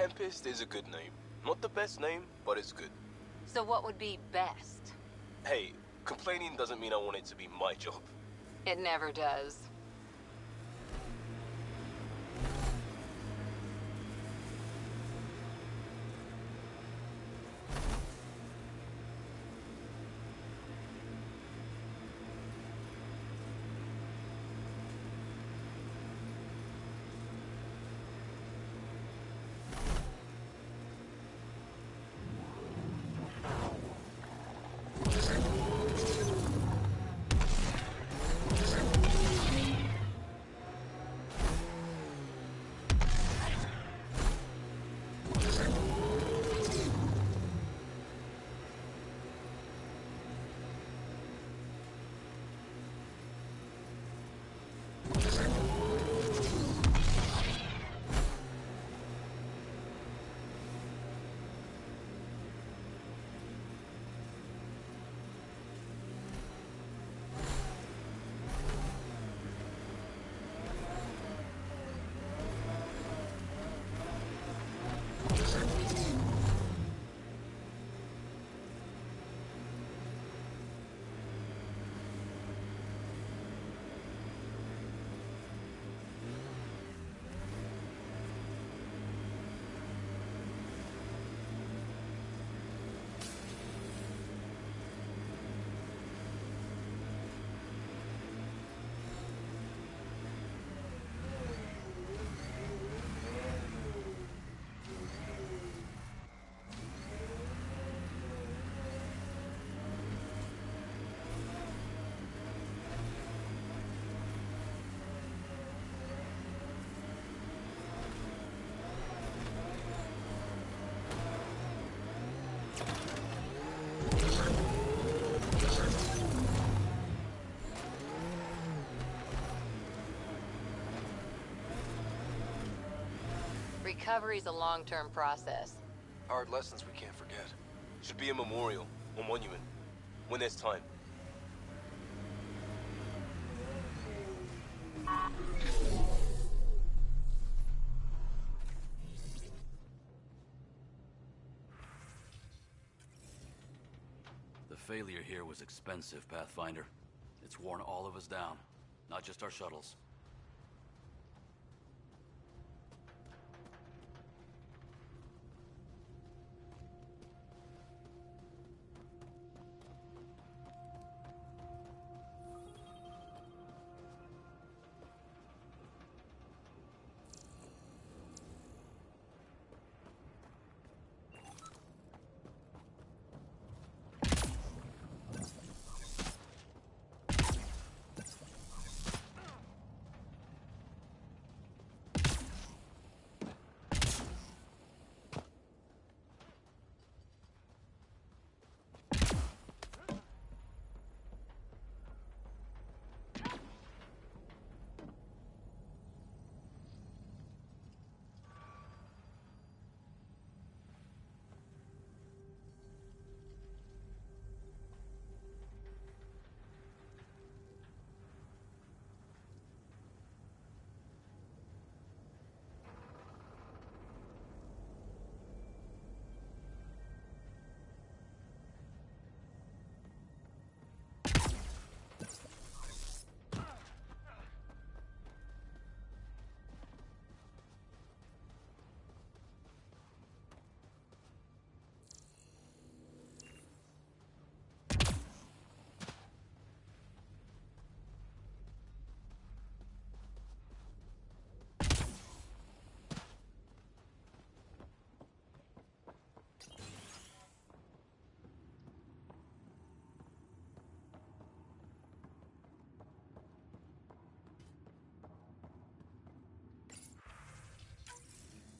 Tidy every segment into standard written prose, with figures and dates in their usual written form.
Tempest is a good name. Not the best name, but it's good. So what would be best? Hey, complaining doesn't mean I want it to be my job. It never does. Recovery's a long-term process. Hard lessons we can't forget. Should be a memorial or monument. When there's time. The failure here was expensive, Pathfinder. It's worn all of us down, not just our shuttles.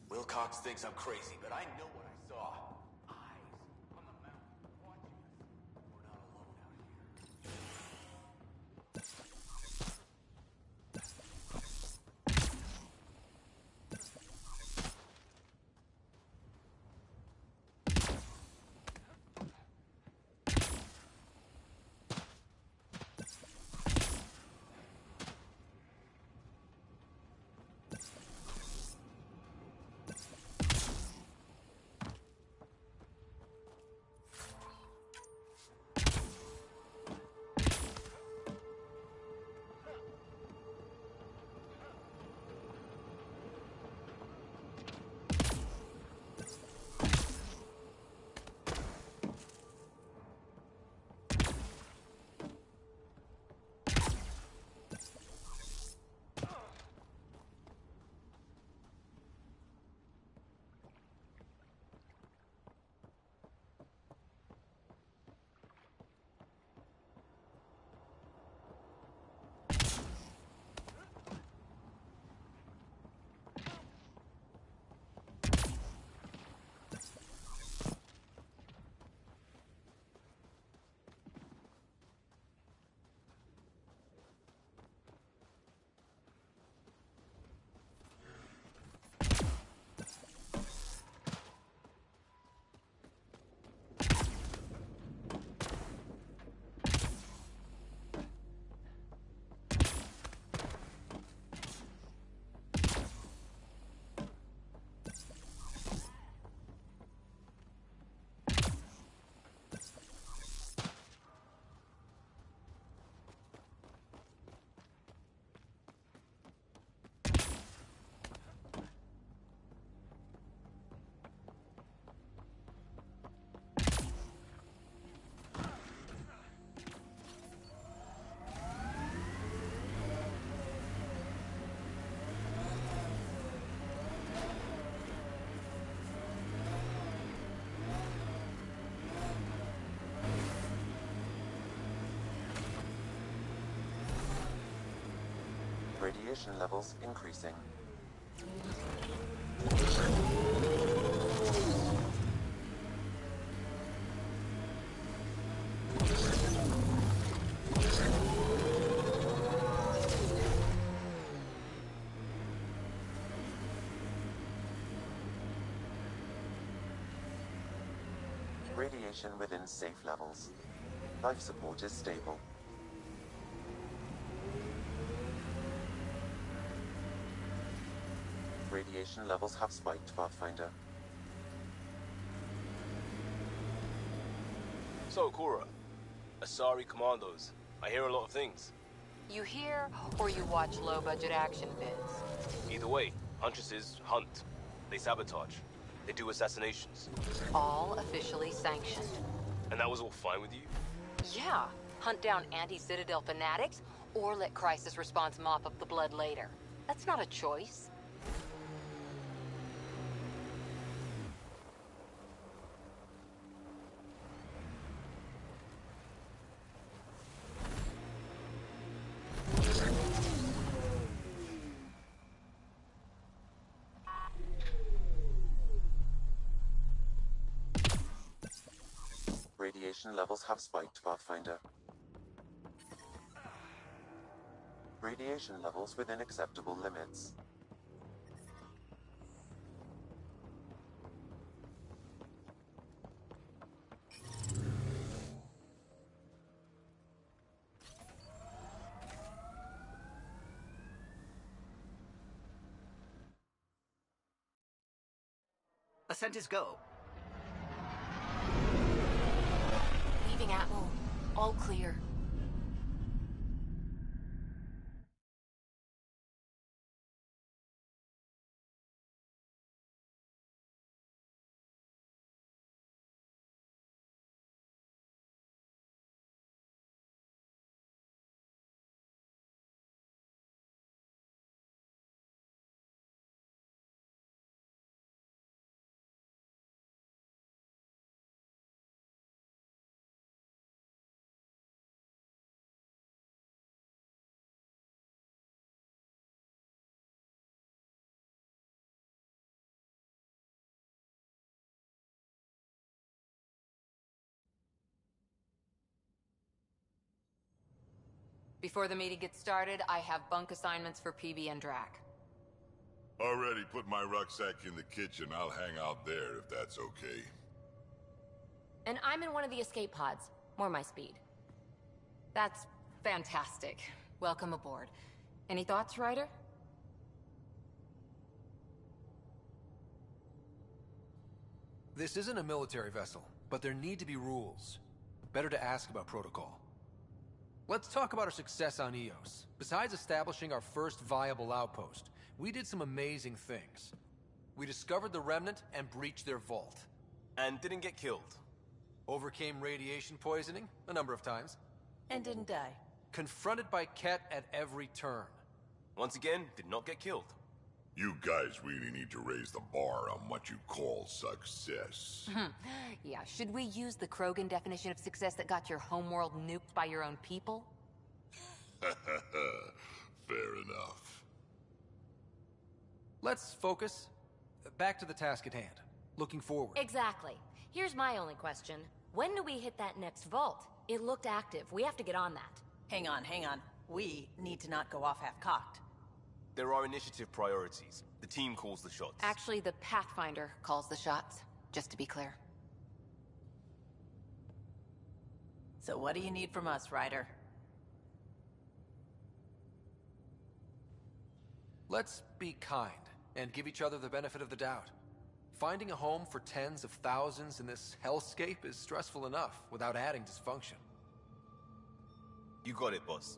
Wilcox thinks I'm crazy, but I know what I saw. Eyes on the mountain watching us. We're not alone out here. Radiation levels increasing. Radiation within safe levels. Life support is stable. Radiation levels have spiked, Pathfinder. So, Cora, Asari Commandos. I hear a lot of things. You hear or you watch low-budget action vids? Either way, Huntresses hunt. They sabotage. They do assassinations. All officially sanctioned. And that was all fine with you? Yeah. Hunt down anti-Citadel fanatics, or let crisis response mop up the blood later. That's not a choice. Radiation levels have spiked, Pathfinder. Radiation levels within acceptable limits. Ascent is go. Leaving Atmo. All clear. Before the meeting gets started, I have bunk assignments for PB and Drac. Already put my rucksack in the kitchen. I'll hang out there if that's okay. And I'm in one of the escape pods. More my speed. That's fantastic. Welcome aboard. Any thoughts, Ryder? This isn't a military vessel, but there need to be rules. Better to ask about protocol. Let's talk about our success on Eos. Besides establishing our first viable outpost, we did some amazing things. We discovered the Remnant and breached their vault. And didn't get killed. Overcame radiation poisoning a number of times. And didn't die. Confronted by Ket at every turn. Once again, did not get killed. You guys really need to raise the bar on what you call success. Yeah, should we use the Krogan definition of success that got your homeworld nuked by your own people? Fair enough. Let's focus. Back to the task at hand. Looking forward. Exactly. Here's my only question. When do we hit that next vault? It looked active. We have to get on that. Hang on, hang on. We need to not go off half-cocked. There are initiative priorities. The team calls the shots. Actually, the Pathfinder calls the shots, just to be clear. So what do you need from us, Ryder? Let's be kind and give each other the benefit of the doubt. Finding a home for tens of thousands in this hellscape is stressful enough without adding dysfunction. You got it, boss.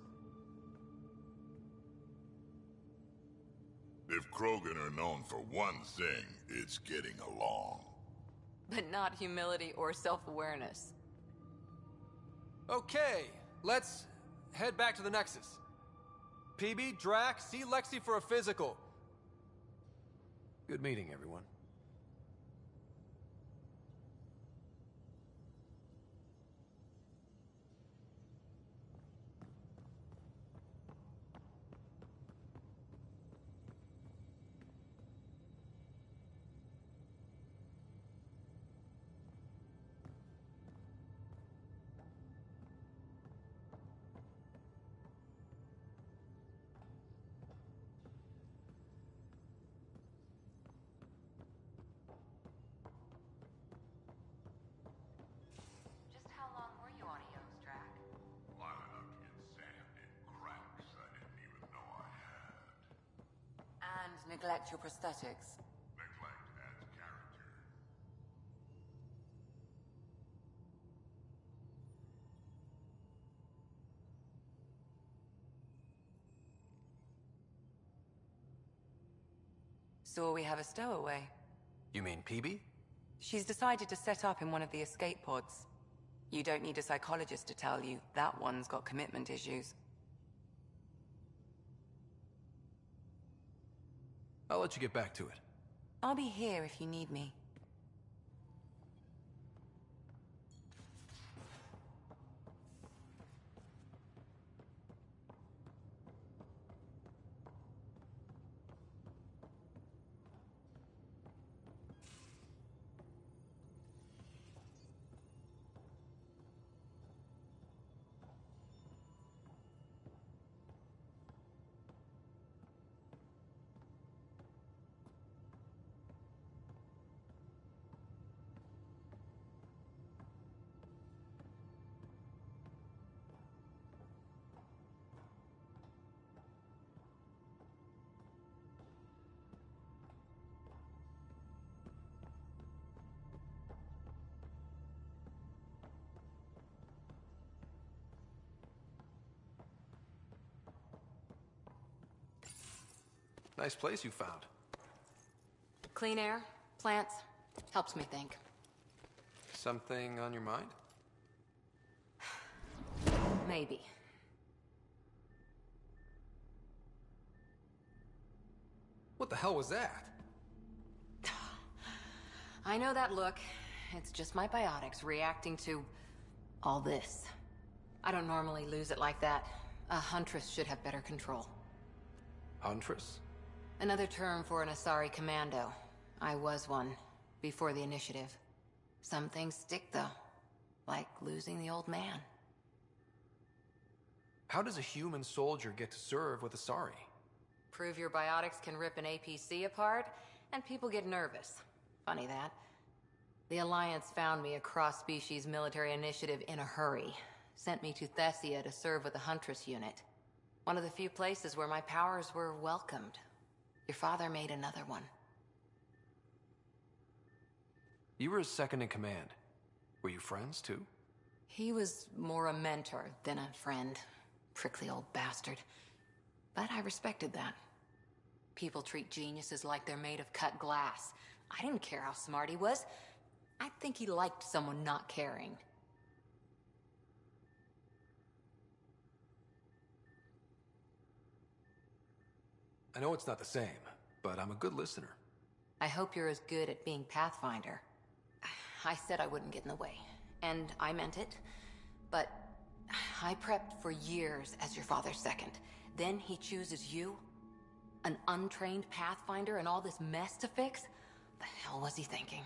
If Krogan are known for one thing, it's getting along. But not humility or self-awareness. Okay, let's head back to the Nexus. PB, Drac, see Lexi for a physical. Good meeting, everyone. neglect your prosthetics. Neglect adds character. So we have a stowaway. You mean PB? She's decided to set up in one of the escape pods. You don't need a psychologist to tell you that one's got commitment issues. I'll let you get back to it. I'll be here if you need me. Nice place you found. Clean air, plants, helps me think. Something on your mind? Maybe. What the hell was that? I know that look. It's just my biotics reacting to all this. I don't normally lose it like that. A huntress should have better control. Huntress? Another term for an Asari commando. I was one, before the initiative. Some things stick, though. Like losing the old man. How does a human soldier get to serve with Asari? Prove your biotics can rip an APC apart, and people get nervous. Funny that. The Alliance found me a cross-species military initiative in a hurry. Sent me to Thessia to serve with the Huntress unit. One of the few places where my powers were welcomed. Your father made another one. You were his second in command. Were you friends, too? He was more a mentor than a friend. Prickly old bastard. But I respected that. People treat geniuses like they're made of cut glass. I didn't care how smart he was. I think he liked someone not caring. I know it's not the same, but I'm a good listener. I hope you're as good at being Pathfinder. I said I wouldn't get in the way, and I meant it. But I prepped for years as your father's second. Then he chooses you? An untrained Pathfinder and all this mess to fix? The hell was he thinking?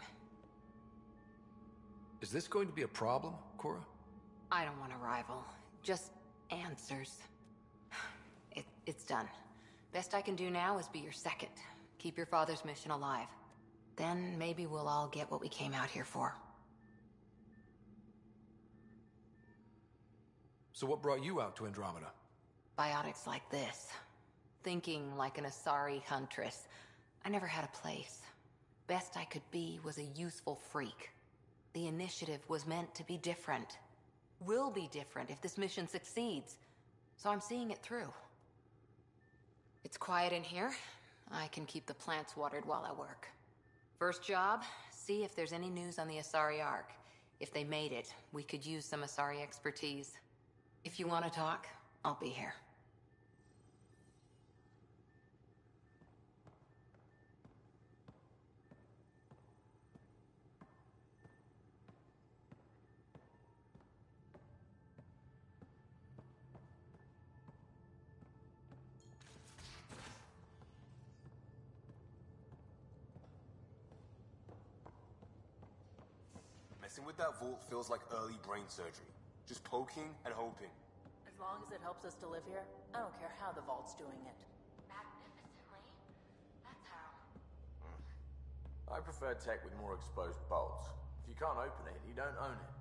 Is this going to be a problem, Cora? I don't want a rival. Just answers. It's done. Best I can do now is be your second. Keep your father's mission alive. Then maybe we'll all get what we came out here for. So what brought you out to Andromeda? Biotics like this. Thinking like an Asari huntress. I never had a place. Best I could be was a useful freak. The initiative was meant to be different. Will be different if this mission succeeds. So I'm seeing it through. It's quiet in here. I can keep the plants watered while I work. First job, see if there's any news on the Asari Ark. If they made it, we could use some Asari expertise. If you want to talk, I'll be here. Messing with that vault feels like early brain surgery. Just poking and hoping. As long as it helps us to live here, I don't care how the vault's doing it. Magnificently. That's how. I prefer tech with more exposed bolts. If you can't open it, you don't own it.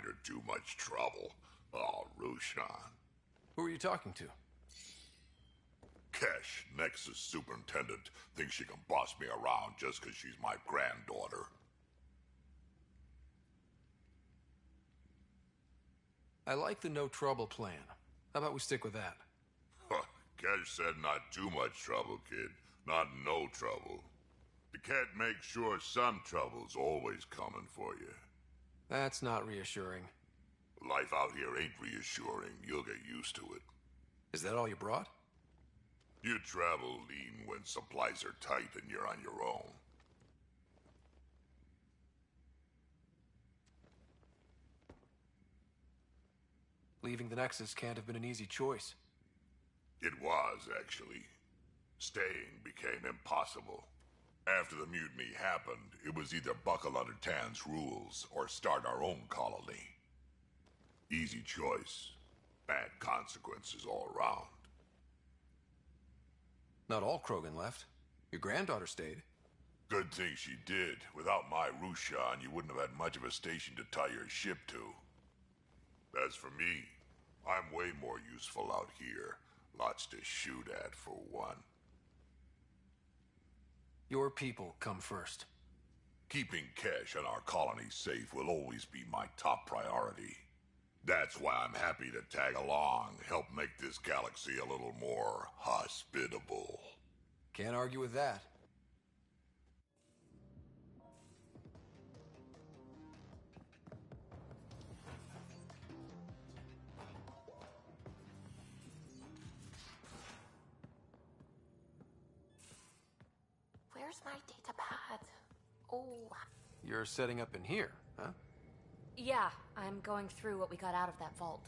her too much trouble. Oh, Rushan. Who are you talking to? Kesh, Nexus superintendent, thinks she can boss me around just because she's my granddaughter. I like the no trouble plan. How about we stick with that? Kesh said not too much trouble, kid. Not no trouble. The cat makes sure some trouble's always coming for you. That's not reassuring. Life out here ain't reassuring. You'll get used to it. Is that all you brought? You travel lean when supplies are tight and you're on your own. Leaving the Nexus can't have been an easy choice. It was, actually. Staying became impossible. After the mutiny happened, it was either buckle under Tan's rules or start our own colony. Easy choice. Bad consequences all around. Not all Krogan left. Your granddaughter stayed. Good thing she did. Without my Rushan, you wouldn't have had much of a station to tie your ship to. As for me, I'm way more useful out here. Lots to shoot at, for one. Your people come first. Keeping Kesh and our colony safe will always be my top priority. That's why I'm happy to tag along, help make this galaxy a little more hospitable. Can't argue with that. Where's my data pad? Oh. You're setting up in here, huh? Yeah, I'm going through what we got out of that vault.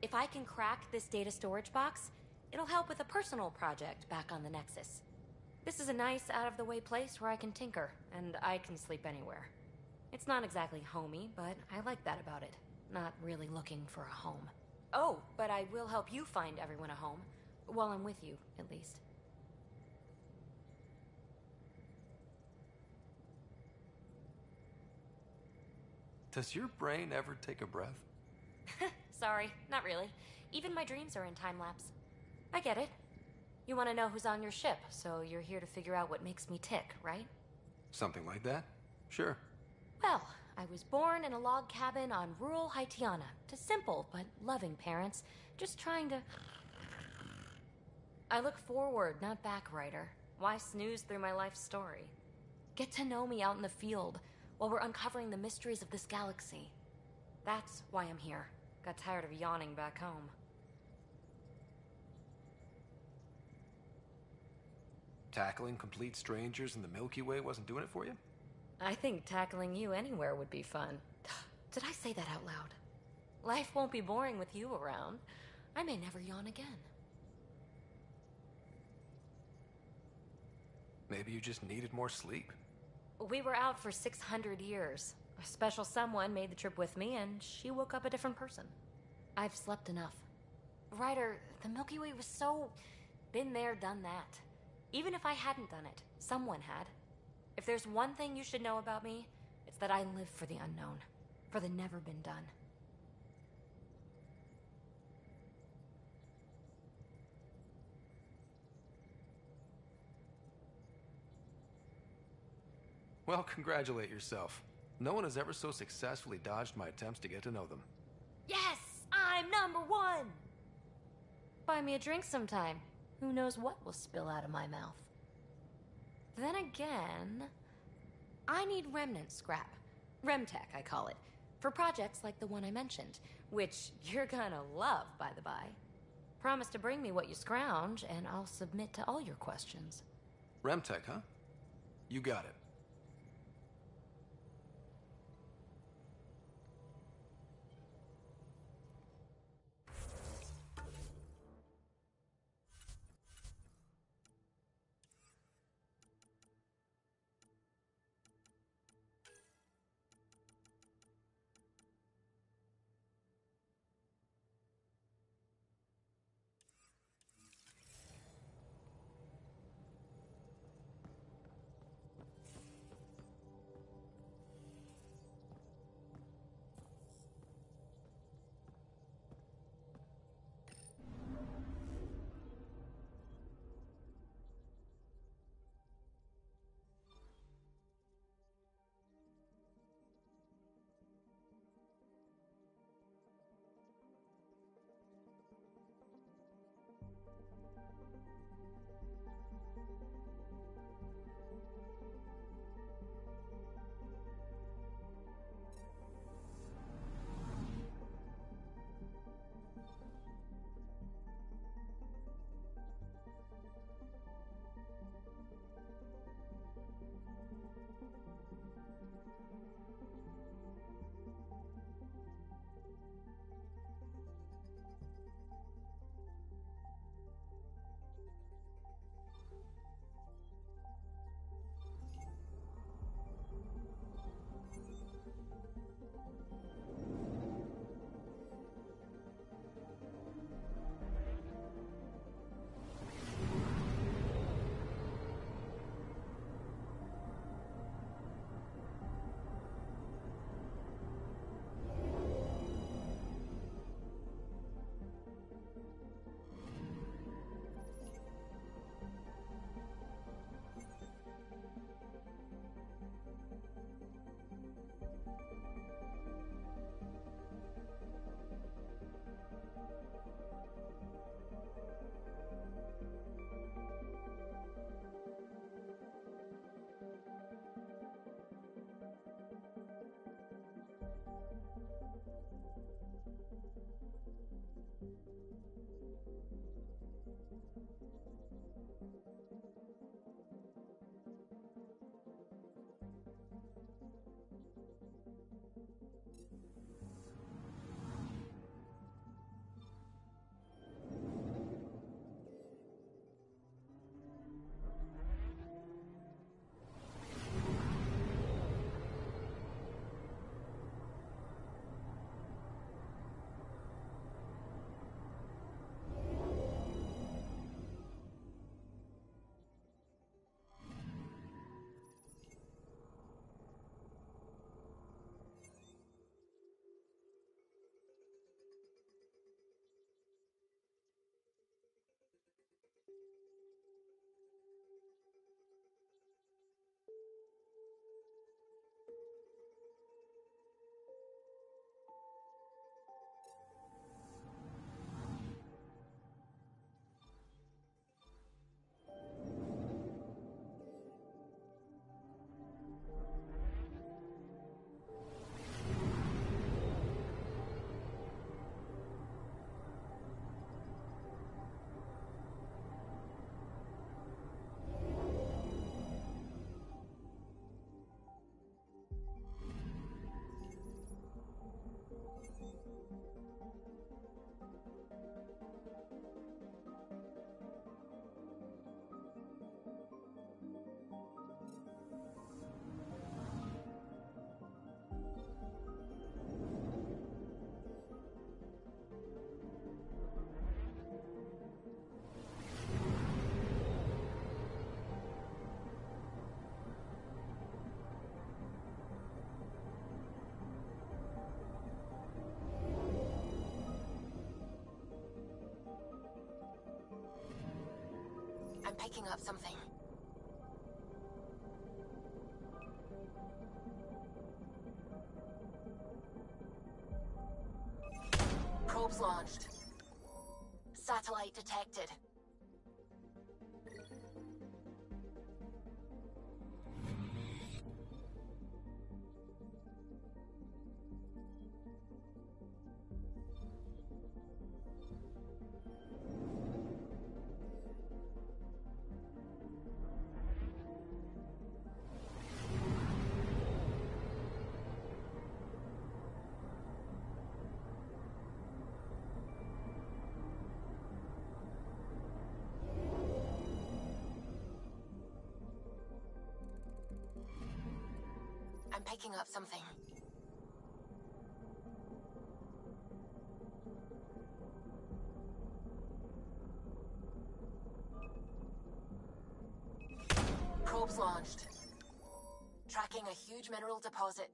If I can crack this data storage box, it'll help with a personal project back on the Nexus. This is a nice, out-of-the-way place where I can tinker, and I can sleep anywhere. It's not exactly homey, but I like that about it. Not really looking for a home. Oh, but I will help you find everyone a home. While I'm with you, at least. Does your brain ever take a breath? Sorry, not really. Even my dreams are in time-lapse. I get it. You want to know who's on your ship, so you're here to figure out what makes me tick, right? Something like that? Sure. Well, I was born in a log cabin on rural Haitiana to simple but loving parents, just trying to... I look forward, not back, Ryder. Why snooze through my life story? Get to know me out in the field, while we're uncovering the mysteries of this galaxy. That's why I'm here. Got tired of yawning back home. Tackling complete strangers in the Milky Way wasn't doing it for you? I think tackling you anywhere would be fun. Did I say that out loud? Life won't be boring with you around. I may never yawn again. Maybe you just needed more sleep. We were out for 600 years. A special someone made the trip with me, and she woke up a different person. I've slept enough. Ryder, the Milky Way was so... been there, done that. Even if I hadn't done it, someone had. If there's one thing you should know about me, it's that I live for the unknown. For the never been done. Well, congratulate yourself. No one has ever so successfully dodged my attempts to get to know them. Yes! I'm #1! Buy me a drink sometime. Who knows what will spill out of my mouth. Then again... I need remnant scrap. Remtech, I call it. For projects like the one I mentioned. Which you're gonna love, by the by. Promise to bring me what you scrounge, and I'll submit to all your questions. Remtech, huh? You got it. I'm picking up something. Probes launched. Satellite detected. I'm picking up something. Probes launched. Tracking a huge mineral deposit.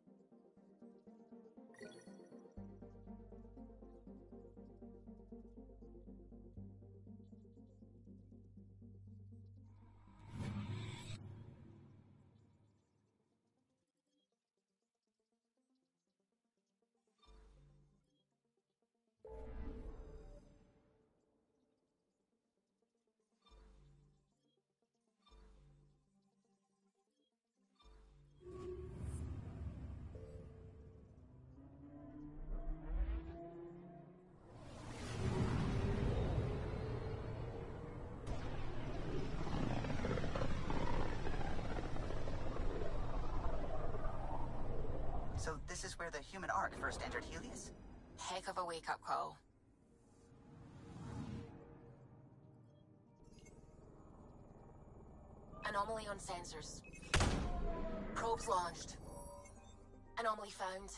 So this is where the human Ark first entered Helios? Heck of a wake-up call. Anomaly on sensors. Probes launched. Anomaly found.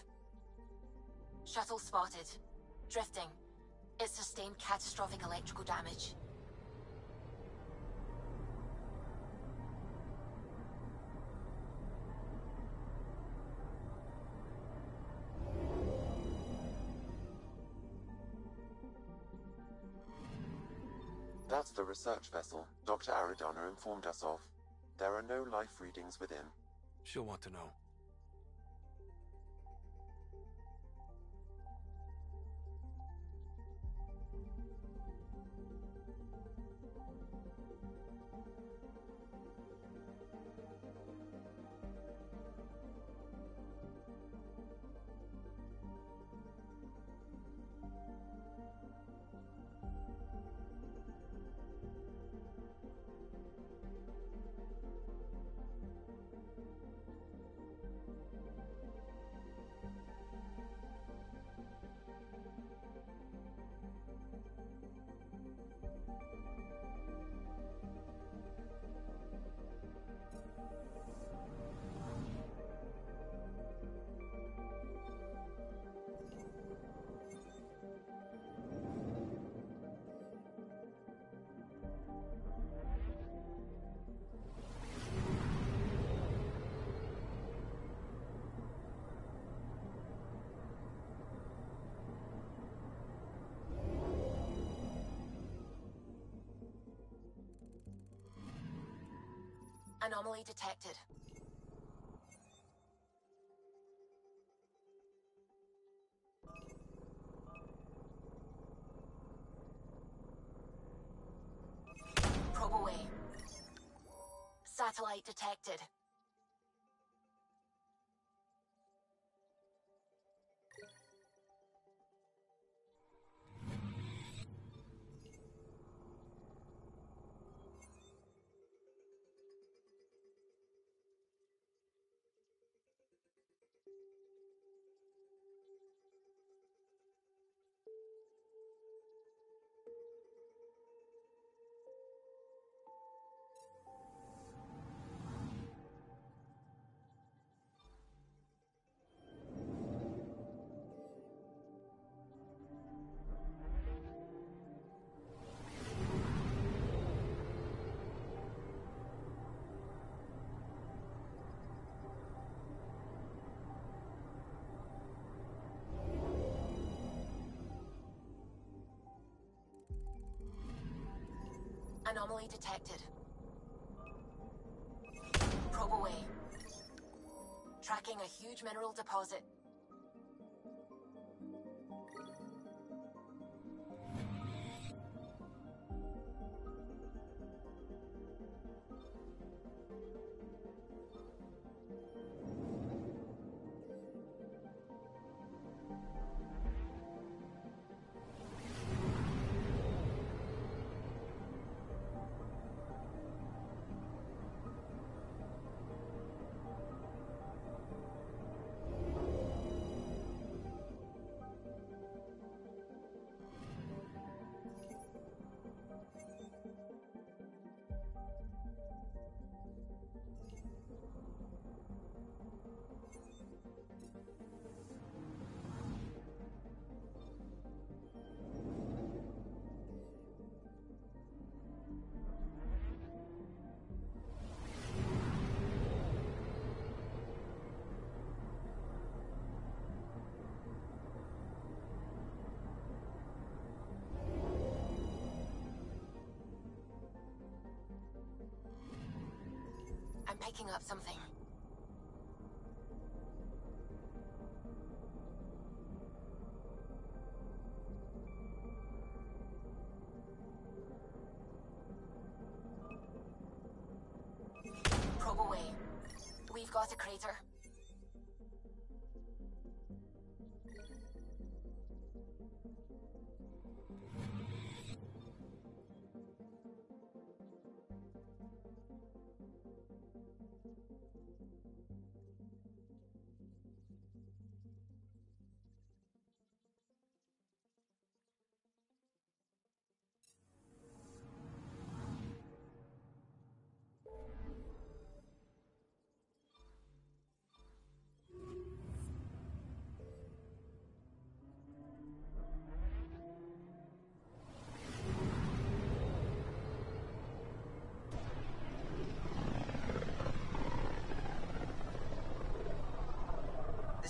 Shuttle spotted. Drifting. It sustained catastrophic electrical damage. That's the research vessel Dr. Aridana informed us of. There are no life readings within. She'll want to know. Anomaly detected. Probe away. Satellite detected. Anomaly detected. Tracking a huge mineral deposit. I'm picking up something. Probe away. We've got a crater.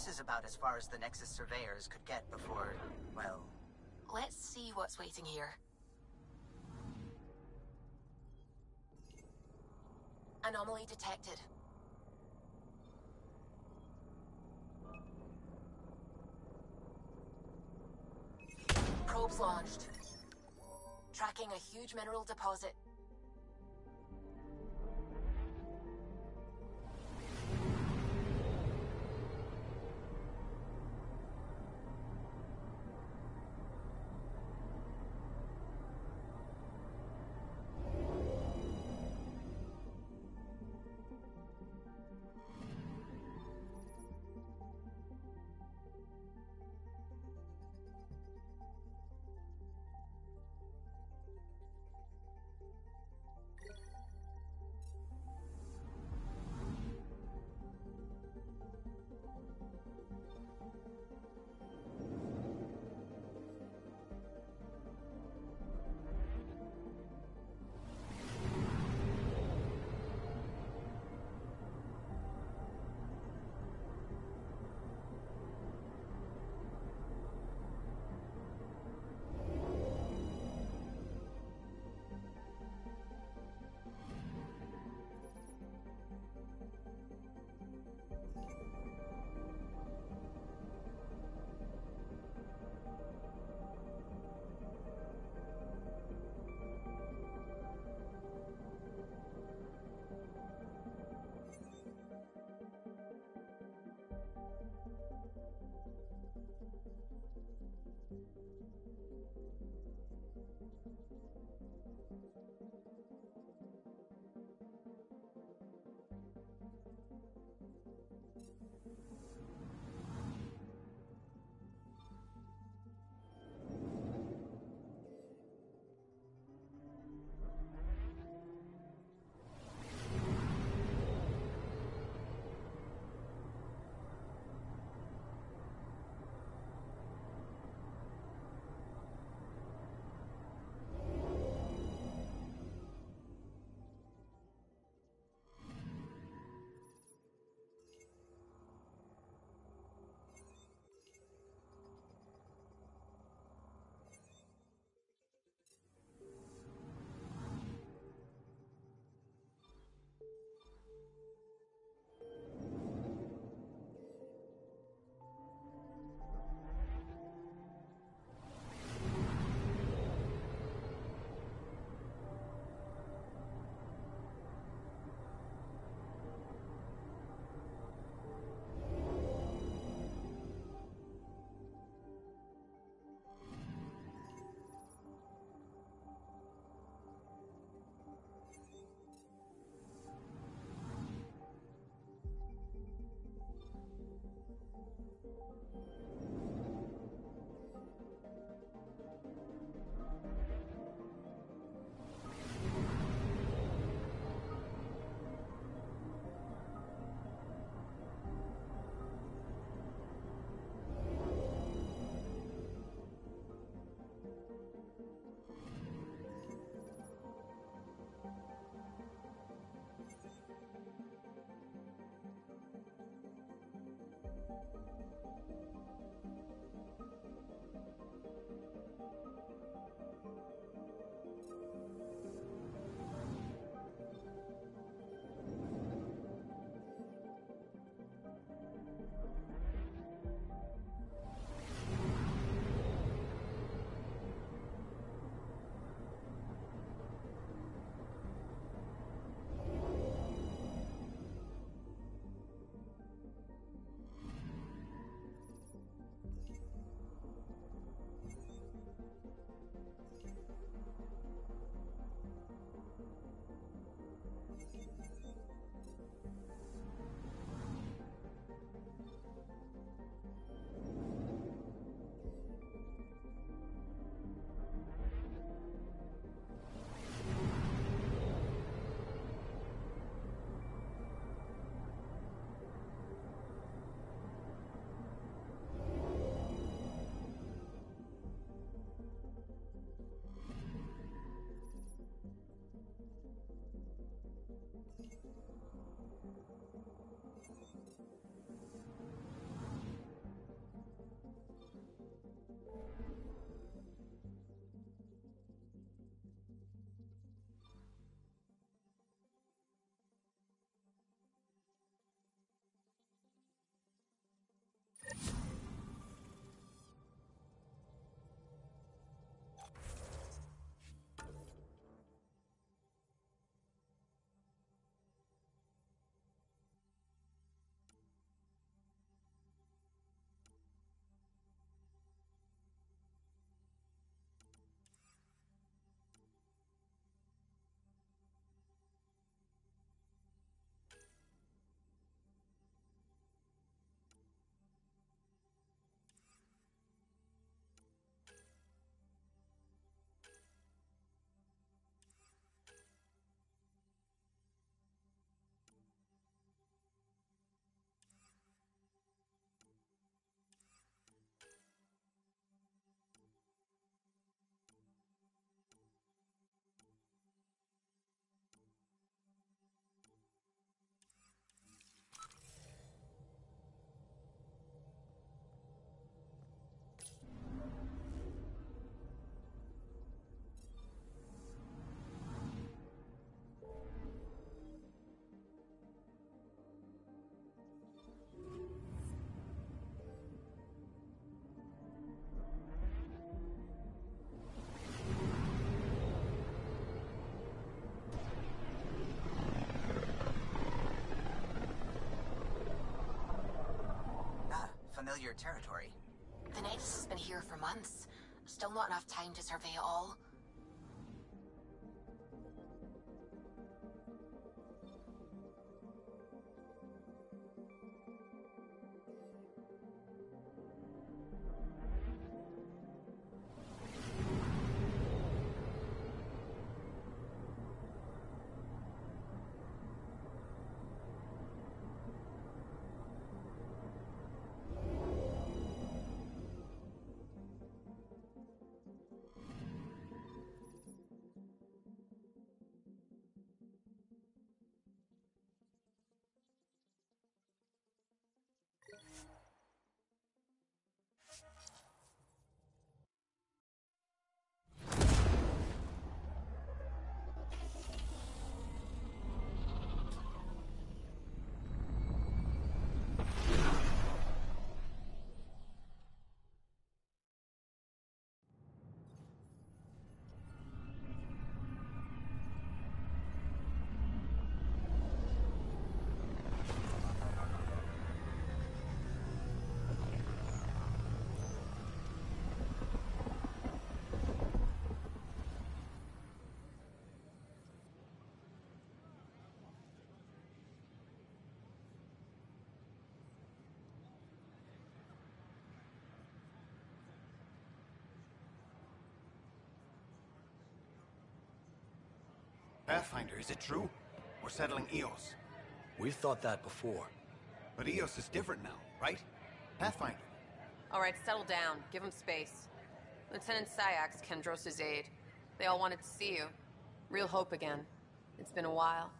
This is about as far as the Nexus surveyors could get before, well... Let's see what's waiting here. Anomaly detected. Probes launched. Tracking a huge mineral deposit. familiar territory. The Nexus has been here for months. Still not enough time to survey it all. Pathfinder, is it true? We're settling Eos. We've thought that before. But Eos is different now, right? Pathfinder. All right, settle down. Give him space. Lieutenant Syax, Kendros' aide. They all wanted to see you. Real hope again. It's been a while.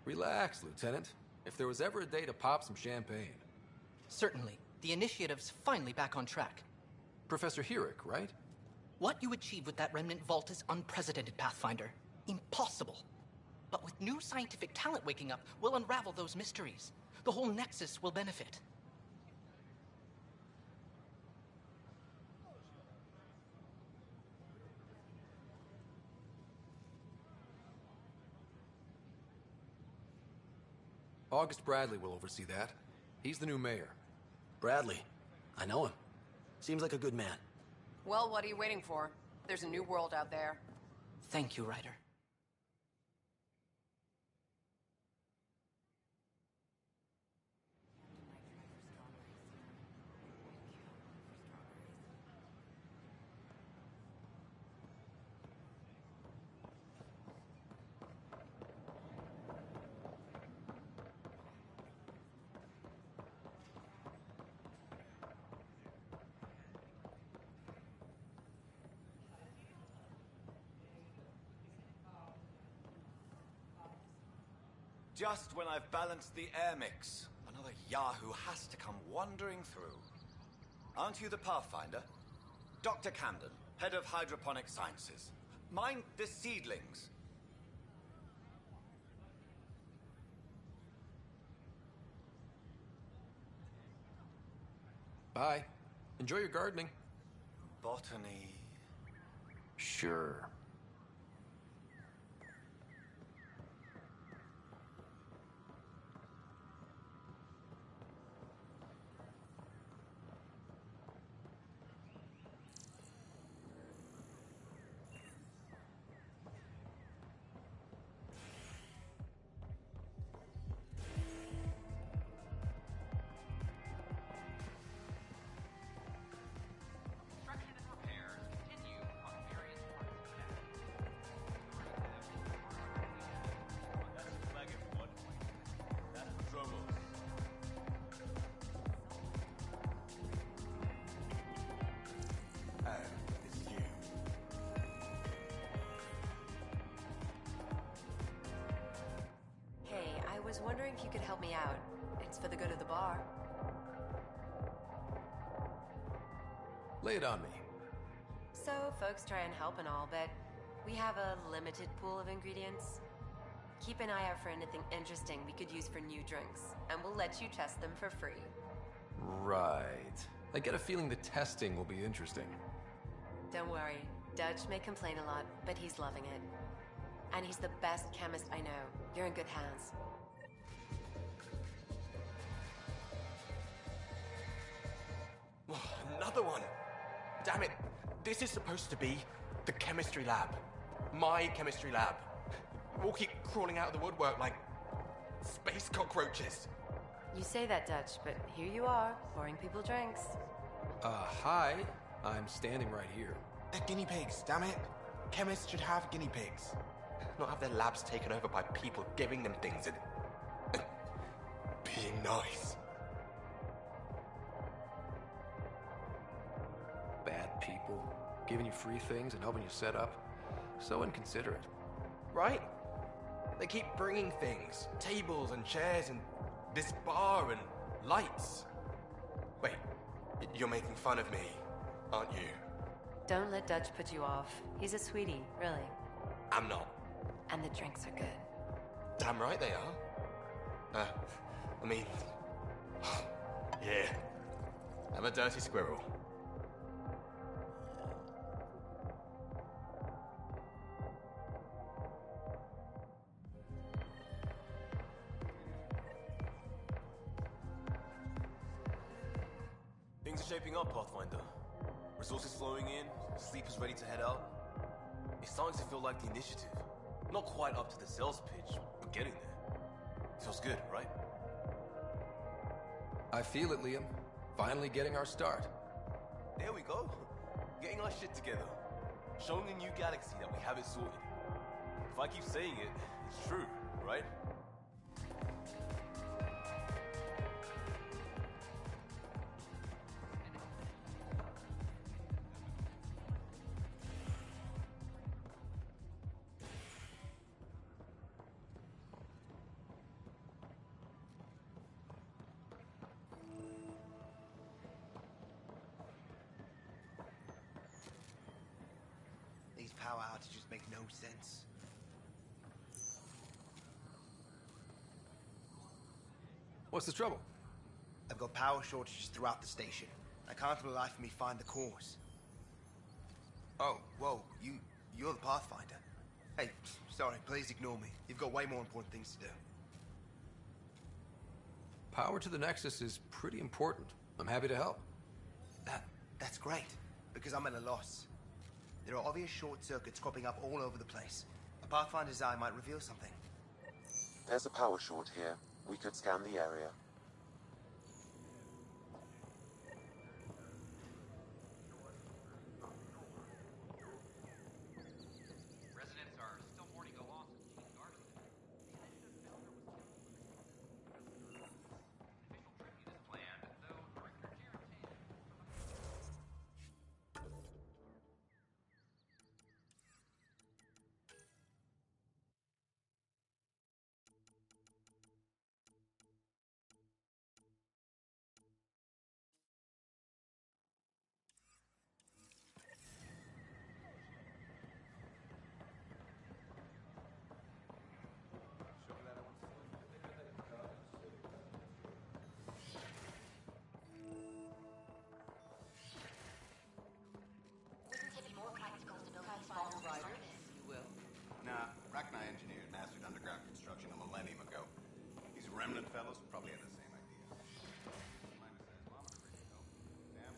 Relax, Lieutenant. If there was ever a day to pop some champagne. Certainly. The initiative's finally back on track. Professor Herrick, right? What you achieved with that remnant vault is unprecedented, Pathfinder. Impossible. But with new scientific talent waking up, we'll unravel those mysteries. The whole Nexus will benefit. August Bradley will oversee that. He's the new mayor. Bradley. I know him. Seems like a good man. Well, what are you waiting for? There's a new world out there. Thank you, Ryder. Just when I've balanced the air mix, another Yahoo has to come wandering through. Aren't you the Pathfinder? Dr. Camden, head of hydroponic sciences. Mind the seedlings. Bye. Enjoy your gardening. Botany. Sure. I was wondering if you could help me out. It's for the good of the bar. Lay it on me. So, folks try and help and all, but we have a limited pool of ingredients. Keep an eye out for anything interesting we could use for new drinks, and we'll let you test them for free. Right. I get a feeling the testing will be interesting. Don't worry. Dutch may complain a lot, but he's loving it. And he's the best chemist I know. You're in good hands. Another one! Damn it! This is supposed to be the chemistry lab. My chemistry lab. We all keep crawling out of the woodwork like space cockroaches. You say that, Dutch, but here you are, pouring people drinks. Hi. I'm standing right here. They're guinea pigs, damn it. Chemists should have guinea pigs. Not have their labs taken over by people giving them things and being nice. Bad people, giving you free things and helping you set up. So inconsiderate. Right? They keep bringing things. Tables and chairs and this bar and lights. Wait, you're making fun of me, aren't you? Don't let Dutch put you off. He's a sweetie, really. I'm not. And the drinks are good. Damn right they are. I mean... yeah. I'm a dirty squirrel. Things are shaping up, Pathfinder. Resources flowing in, sleepers ready to head out. It's starting to feel like the initiative. Not quite up to the sales pitch, but getting there. Feels good, right? I feel it, Liam. Finally getting our start. There we go. Getting our shit together. Showing the new galaxy that we have it sorted. If I keep saying it, it's true, right? These power outages make no sense. What's the trouble? I've got power shortages throughout the station. I can't for the life of me find the cause. Oh, whoa, you're the Pathfinder. Hey, sorry, please ignore me. You've got way more important things to do. Power to the Nexus is pretty important. I'm happy to help. That's great, because I'm at a loss. There are obvious short circuits cropping up all over the place. A Pathfinder's eye might reveal something. There's a power short here. We could scan the area. Residents are still mourning the loss of Chief Garson. The initiative founder was killed. Official tribute is planned, though Director Jared Taylor... Nah, Rachni engineers mastered underground construction a millennium ago. These remnant fellows probably had the same idea. Minus seismometer reading, though. Damn.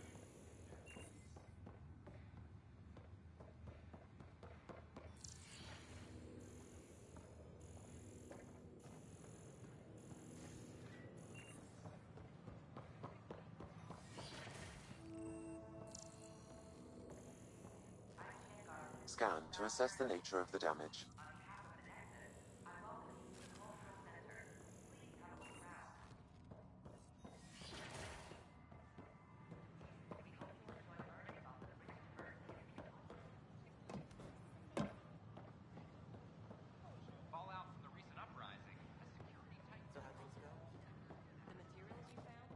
Scan to assess the nature of the damage. Fallout from the recent uprising has security tightened. So how things go? The materials you found?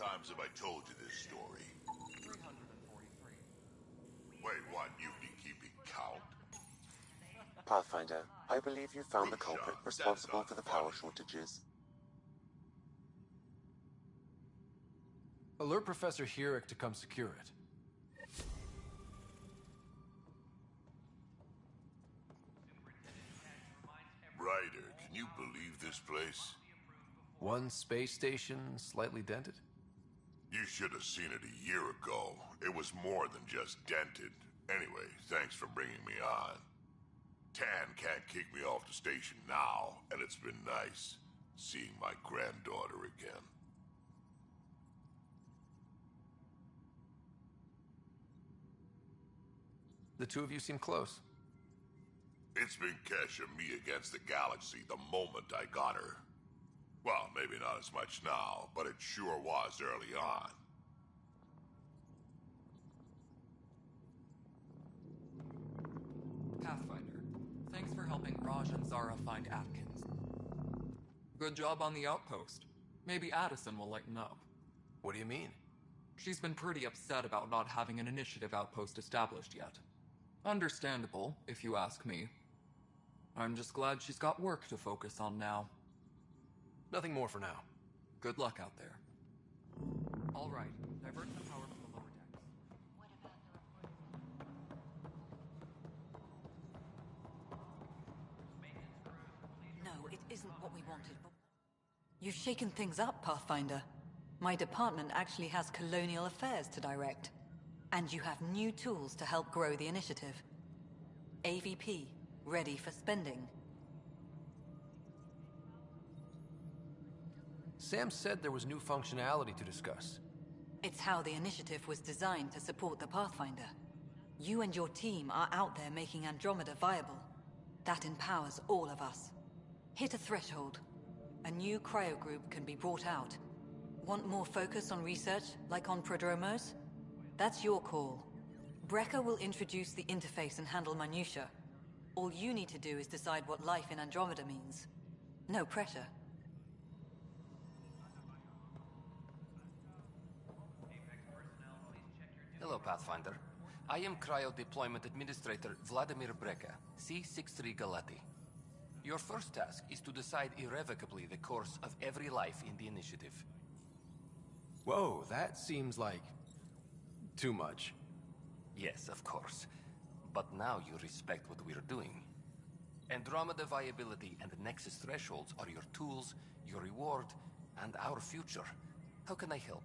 times have I told you this story? 343. Wait, what? You be keeping count? Pathfinder, I believe you found the Good culprit shot. responsible That's for the not power funny. shortages. Alert Professor Herrick to come secure it. Ryder, can you believe this place? One space station slightly dented? You should have seen it a year ago. It was more than just dented. Anyway, thanks for bringing me on. Tan can't kick me off the station now, and it's been nice seeing my granddaughter again. The two of you seem close. It's been Kesh and me against the galaxy the moment I got her. Well, maybe not as much now, but it sure was early on. Pathfinder, thanks for helping Raj and Zara find Atkins. Good job on the outpost. Maybe Addison will lighten up. What do you mean? She's been pretty upset about not having an initiative outpost established yet. Understandable, if you ask me. I'm just glad she's got work to focus on now. Nothing more for now. Good luck out there. All right, divert some power from the lower decks. No, it isn't what we wanted. You've shaken things up, Pathfinder. My department actually has colonial affairs to direct. And you have new tools to help grow the initiative. AVP, ready for spending. Sam said there was new functionality to discuss. It's how the initiative was designed to support the Pathfinder. You and your team are out there making Andromeda viable. That empowers all of us. Hit a threshold. A new cryo group can be brought out. Want more focus on research, like on prodromos? That's your call. Brecker will introduce the interface and handle minutiae. All you need to do is decide what life in Andromeda means. No pressure. Hello, Pathfinder. I am Cryo Deployment Administrator Vladimir Breca, C-63 Galati. Your first task is to decide irrevocably the course of every life in the initiative. Whoa, that seems like... too much. Yes, of course. But now you respect what we're doing. Andromeda viability and Nexus thresholds are your tools, your reward, and our future. How can I help?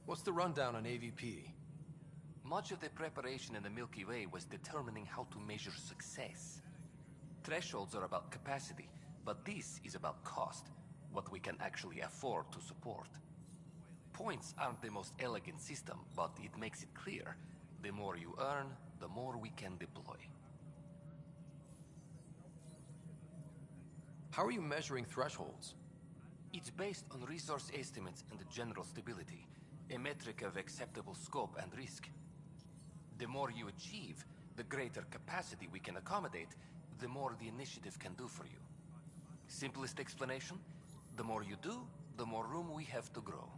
What's the rundown on AVP? Much of the preparation in the Milky Way was determining how to measure success. Thresholds are about capacity, but this is about cost, what we can actually afford to support. Points aren't the most elegant system, but it makes it clear. The more you earn, the more we can deploy. How are you measuring thresholds? It's based on resource estimates and general stability, a metric of acceptable scope and risk. The more you achieve, the greater capacity we can accommodate, the more the initiative can do for you. Simplest explanation, the more you do, the more room we have to grow.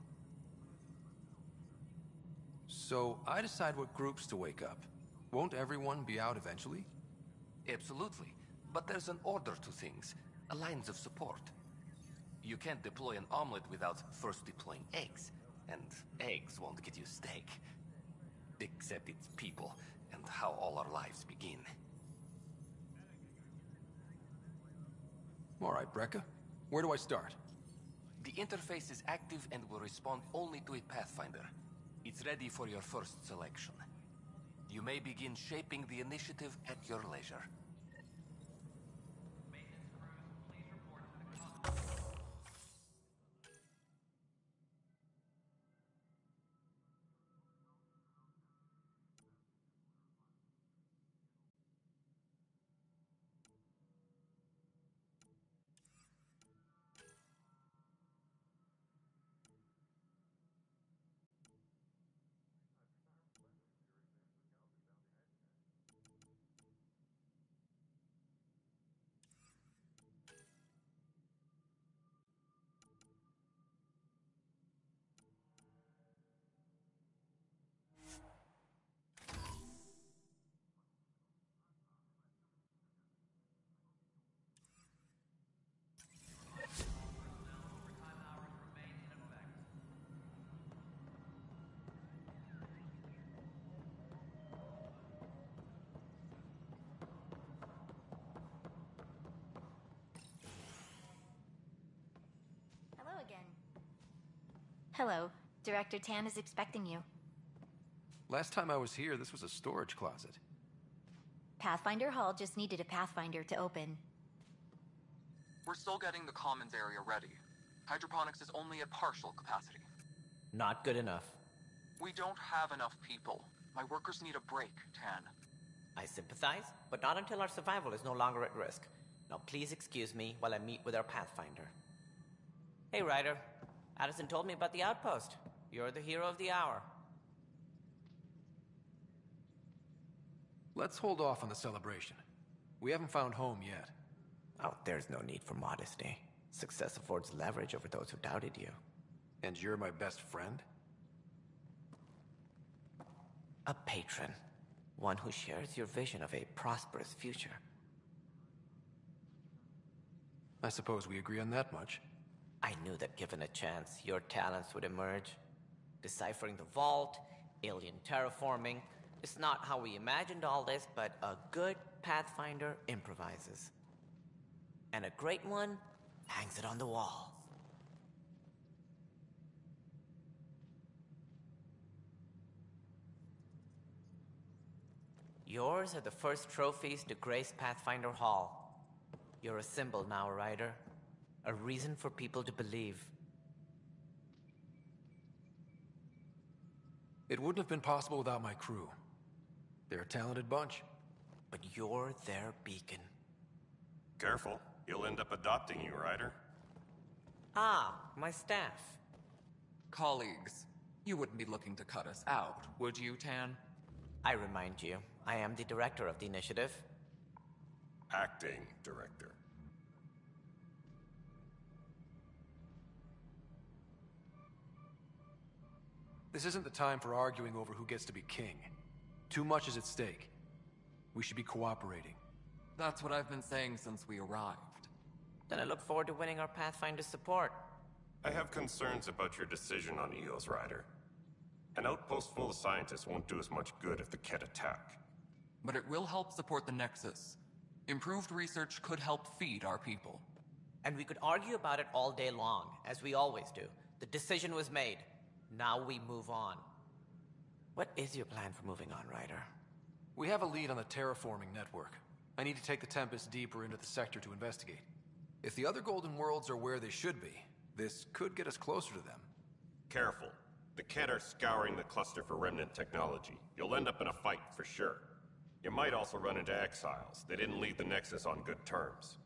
So, I decide what groups to wake up. Won't everyone be out eventually? Absolutely. But there's an order to things, lines of support. You can't deploy an omelet without first deploying eggs, and eggs won't get you steak. Except it's people, and how all our lives begin. All right, Breca. Where do I start? The interface is active and will respond only to a Pathfinder. It's ready for your first selection. You may begin shaping the initiative at your leisure. Hello. Director Tan is expecting you. Last time I was here, this was a storage closet. Pathfinder Hall just needed a Pathfinder to open. We're still getting the commons area ready. Hydroponics is only at partial capacity. Not good enough. We don't have enough people. My workers need a break, Tan. I sympathize, but not until our survival is no longer at risk. Now please excuse me while I meet with our Pathfinder. Hey, Ryder. Addison told me about the outpost. You're the hero of the hour. Let's hold off on the celebration. We haven't found home yet. Oh, there's no need for modesty. Success affords leverage over those who doubted you. And you're my best friend? A patron. One who shares your vision of a prosperous future. I suppose we agree on that much. I knew that given a chance, your talents would emerge. Deciphering the vault, alien terraforming. It's not how we imagined all this, but a good Pathfinder improvises. And a great one hangs it on the wall. Yours are the first trophies to grace Pathfinder Hall. You're a symbol now, Ryder. A reason for people to believe. It wouldn't have been possible without my crew. They're a talented bunch. But you're their beacon. Careful. He'll end up adopting you, Ryder. Ah, my staff. Colleagues, you wouldn't be looking to cut us out, would you, Tan? I remind you, I am the director of the initiative. Acting director. This isn't the time for arguing over who gets to be king. Too much is at stake. We should be cooperating. That's what I've been saying since we arrived. Then I look forward to winning our Pathfinder's support. I have concerns about your decision on EOS, Ryder. An outpost full of scientists won't do us much good if the Kett attack. But it will help support the Nexus. Improved research could help feed our people. And we could argue about it all day long, as we always do. The decision was made. Now we move on. What is your plan for moving on, Ryder? We have a lead on the terraforming network. I need to take the Tempest deeper into the sector to investigate. If the other Golden Worlds are where they should be, this could get us closer to them. Careful. The Kett are scouring the cluster for remnant technology. You'll end up in a fight, for sure. You might also run into exiles. They didn't leave the Nexus on good terms.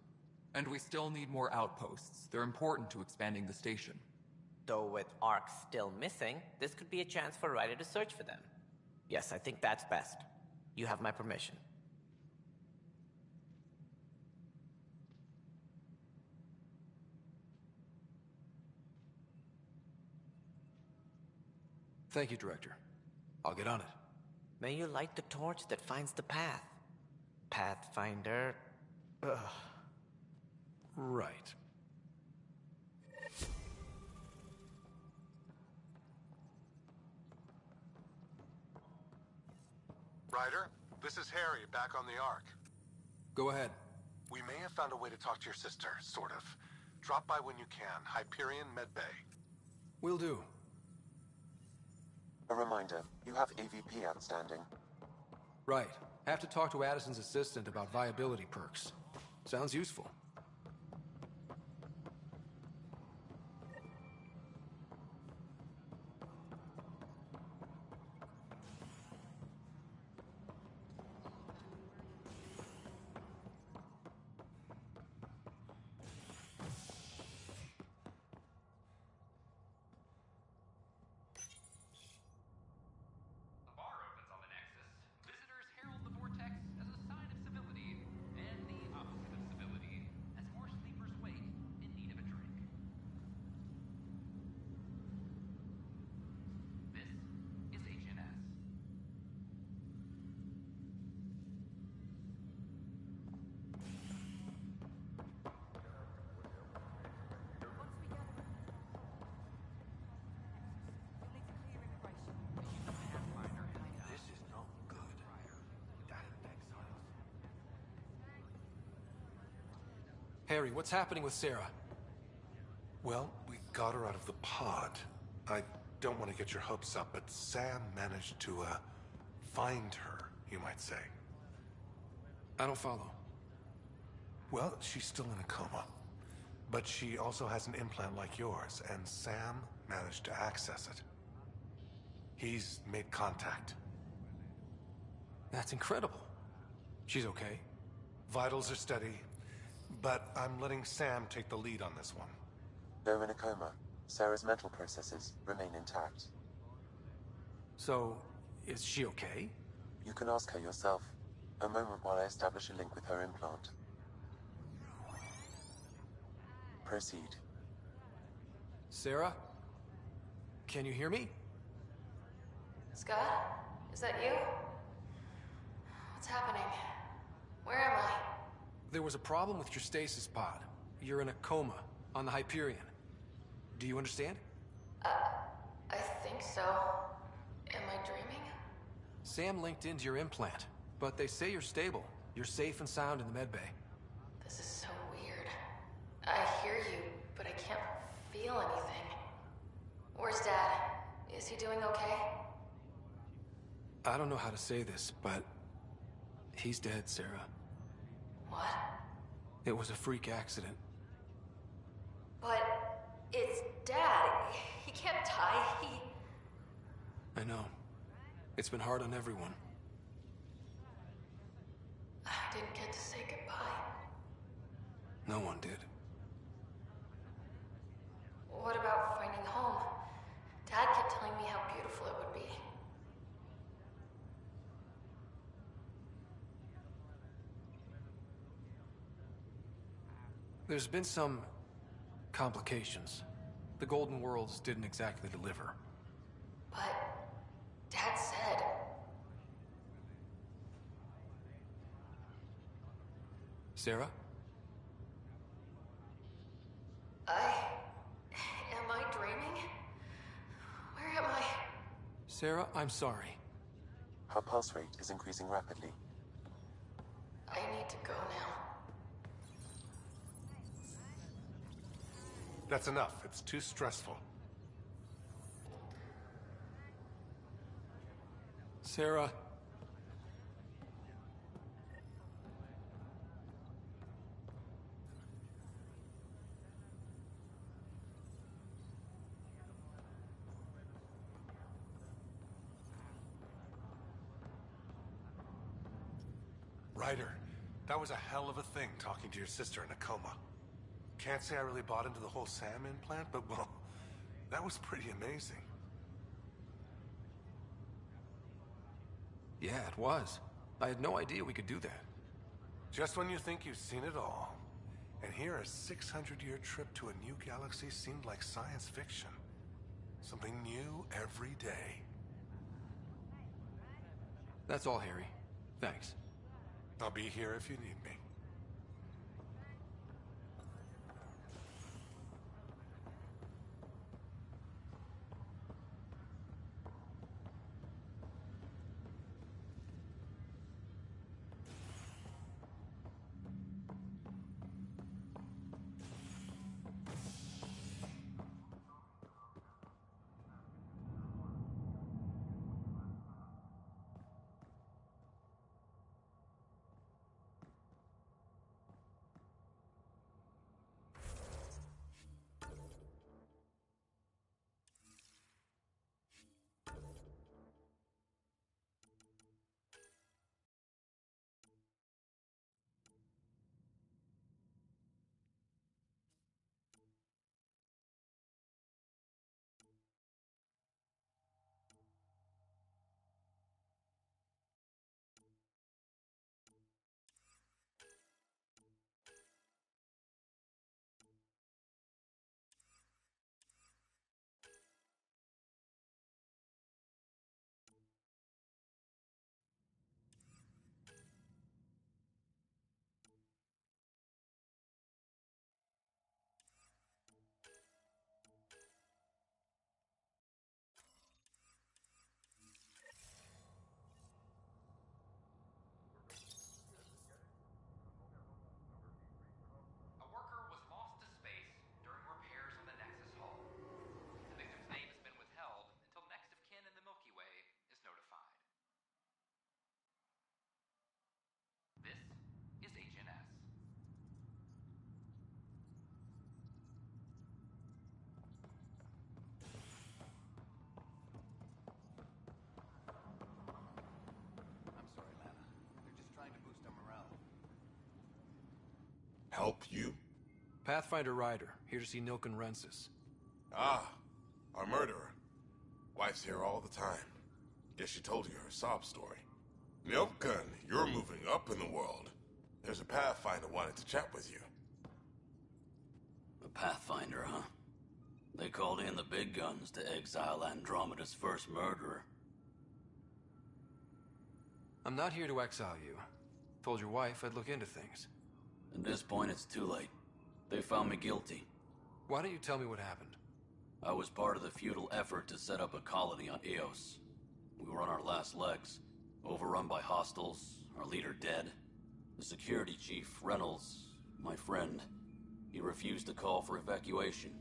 And we still need more outposts. They're important to expanding the station. Though with Ark still missing, this could be a chance for Ryder to search for them. Yes, I think that's best. You have my permission. Thank you, Director. I'll get on it. May you light the torch that finds the path. Pathfinder... Ugh. Right. Ryder, this is Harry, back on the Ark. Go ahead. We may have found a way to talk to your sister, sort of. Drop by when you can. Hyperion Medbay. Will do. A reminder, you have AVP outstanding. Right. Have to talk to Addison's assistant about viability perks. Sounds useful. A bar opens on the Nexus. Visitors herald the vortex as a sign of civility, and the opposite of civility, as more sleepers wake in need of a drink. This is HNS. This is not good. Harry, what's happening with Sarah? Well, we got her out of the pod. I don't want to get your hopes up, but Sam managed to, find her, you might say. I don't follow. Well, she's still in a coma. But she also has an implant like yours, and Sam managed to access it. He's made contact. That's incredible. She's okay? Vitals are steady, but I'm letting Sam take the lead on this one. Though in a coma, Sarah's mental processes remain intact. So, is she okay? You can ask her yourself. A moment while I establish a link with her implant. Proceed. Sarah? Can you hear me? Scott? Is that you? What's happening? Where am I? There was a problem with your stasis pod. You're in a coma on the Hyperion. Do you understand? I think so. Am I dreaming? Sam linked into your implant, but they say you're stable. You're safe and sound in the medbay. This is so weird. I hear you, but I can't feel anything. Where's Dad? Is he doing okay? I don't know how to say this, but he's dead, Sarah. What? It was a freak accident. But it's Dad. He can't die. I know. It's been hard on everyone. I didn't get to say goodbye. No one did. What about finding home? Dad kept telling me how beautiful it would be. There's been some complications. The Golden Worlds didn't exactly deliver. But Dad said... Sarah? Am I dreaming? Where am I? Sarah, I'm sorry. Her pulse rate is increasing rapidly. I need to go now. That's enough. It's too stressful. Sarah. Ryder, that was a hell of a thing talking to your sister in a coma. Can't say I really bought into the whole Sam implant, but well, that was pretty amazing. Yeah, it was. I had no idea we could do that. Just when you think you've seen it all. And here a 600-year trip to a new galaxy seemed like science fiction. Something new every day. That's all, Harry. Thanks. I'll be here if you need me. help you? Pathfinder Ryder, here to see Nilken Rensis. Ah, our murderer. Wife's here all the time. Guess she told you her sob story. Nilken, you're moving up in the world. There's a Pathfinder wanted to chat with you. A Pathfinder, huh? They called in the big guns to exile Andromeda's first murderer. I'm not here to exile you. Told your wife I'd look into things. At this point, it's too late. They found me guilty. Why don't you tell me what happened? I was part of the futile effort to set up a colony on Eos. We were on our last legs, overrun by hostiles, our leader dead. The security chief, Reynolds, my friend, he refused to call for evacuation.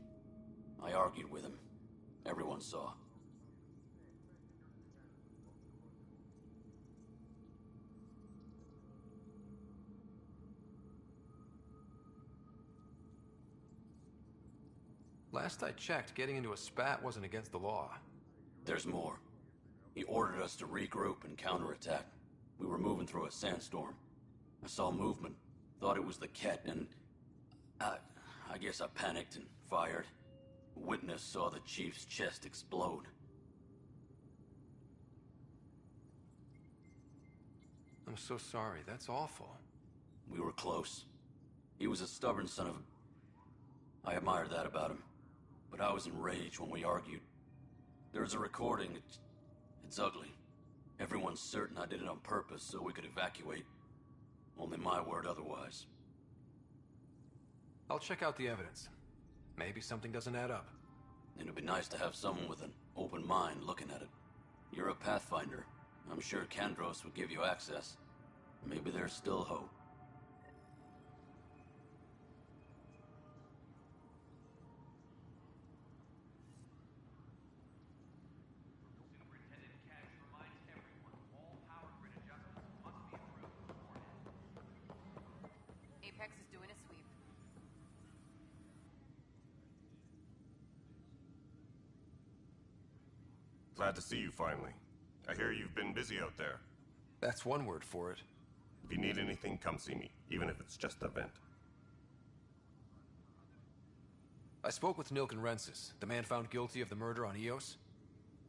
I argued with him. Everyone saw. Last I checked, getting into a spat wasn't against the law. There's more. He ordered us to regroup and counterattack. We were moving through a sandstorm. I saw movement, thought it was the Ket, and I guess I panicked and fired. A witness saw the chief's chest explode. I'm so sorry, that's awful. We were close. He was a stubborn son of a... I admired that about him. But I was enraged when we argued. There's a recording. It's ugly. Everyone's certain I did it on purpose so we could evacuate. Only my word otherwise. I'll check out the evidence. Maybe something doesn't add up. It'd be nice to have someone with an open mind looking at it. You're a Pathfinder. I'm sure Kandros would give you access. Maybe there's still hope. Apex is doing a sweep. Glad to see you finally. I hear you've been busy out there. That's one word for it. If you need anything, come see me, even if it's just a vent. I spoke with Nilken Rensis, the man found guilty of the murder on Eos.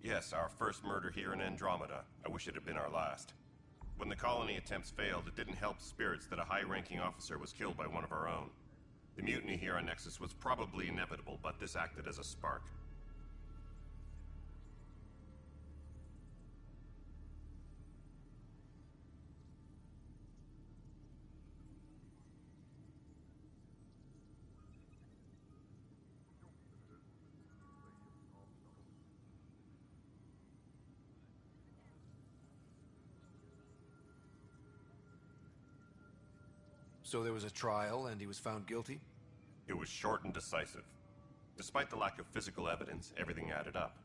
Yes, our first murder here in Andromeda. I wish it had been our last. When the colony attempts failed, it didn't help spirits that a high-ranking officer was killed by one of our own. The mutiny here on Nexus was probably inevitable, but this acted as a spark. So there was a trial and he was found guilty? It was short and decisive. Despite the lack of physical evidence, everything added up.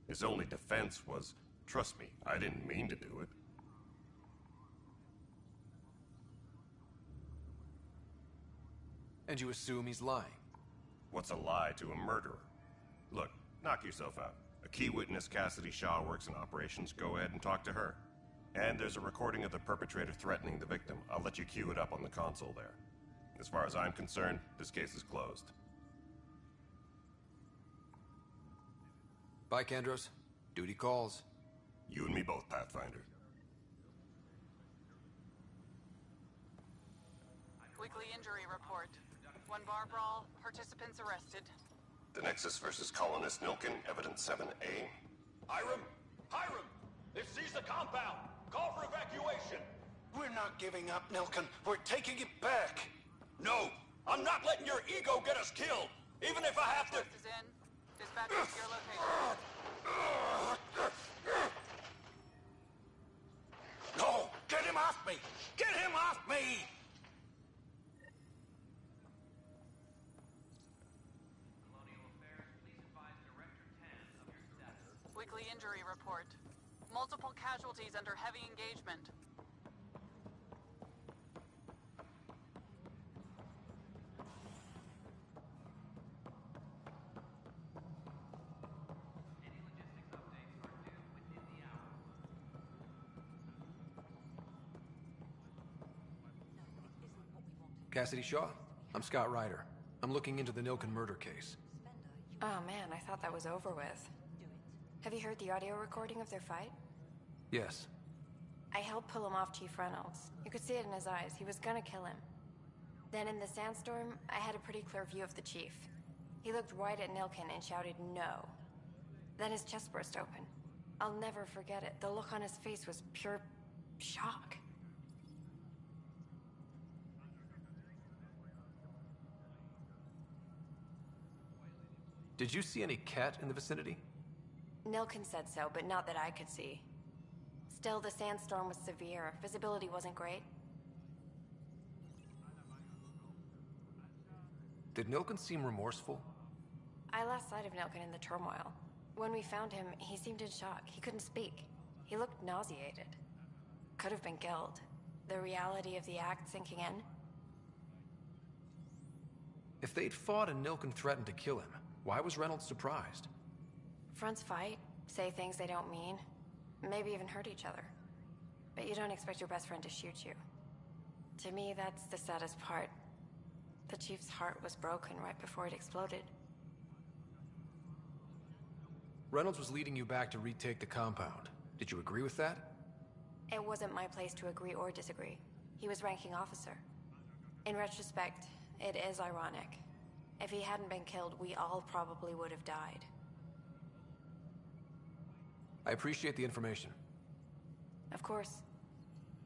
His only defense was, trust me, I didn't mean to do it. And you assume he's lying? What's a lie to a murderer? Look, knock yourself out. A key witness, Cassidy Shaw, works in operations. Go ahead and talk to her. And there's a recording of the perpetrator threatening the victim. I'll let you cue it up on the console there. As far as I'm concerned, this case is closed. Bye, Kandros. Duty calls. You and me both, Pathfinder. Weekly injury report. One bar brawl, participants arrested. The Nexus versus colonist Nilken, evidence 7A. Hiram! Hiram! They've seized the compound! Call for evacuation! We're not giving up, Nilken. We're taking it back. No! I'm not letting your ego get us killed! Even if I have to... Is in. Dispatch to your location. No! Get him off me! Get him off me! Weekly injury report. Multiple casualties under heavy engagement. Cassidy Shaw? I'm Scott Ryder. I'm looking into the Nilken murder case. Oh man, I thought that was over with. Have you heard the audio recording of their fight? Yes. I helped pull him off Chief Reynolds. You could see it in his eyes. He was gonna kill him. Then in the sandstorm, I had a pretty clear view of the chief. He looked right at Nilken and shouted no. Then his chest burst open. I'll never forget it. The look on his face was pure shock. Did you see any cat in the vicinity? Nilken said so, but not that I could see. Still, the sandstorm was severe. Visibility wasn't great. Did Nilken seem remorseful? I lost sight of Nilken in the turmoil. When we found him, he seemed in shock. He couldn't speak. He looked nauseated. Could have been killed. The reality of the act sinking in. If they'd fought and Nilken threatened to kill him, why was Reynolds surprised? Fronts fight, say things they don't mean, maybe even hurt each other. But you don't expect your best friend to shoot you. To me, that's the saddest part. The Chief's heart was broken right before it exploded. Reynolds was leading you back to retake the compound. Did you agree with that? It wasn't my place to agree or disagree. He was ranking officer. In retrospect, it is ironic. If he hadn't been killed, we all probably would have died. I appreciate the information. Of course.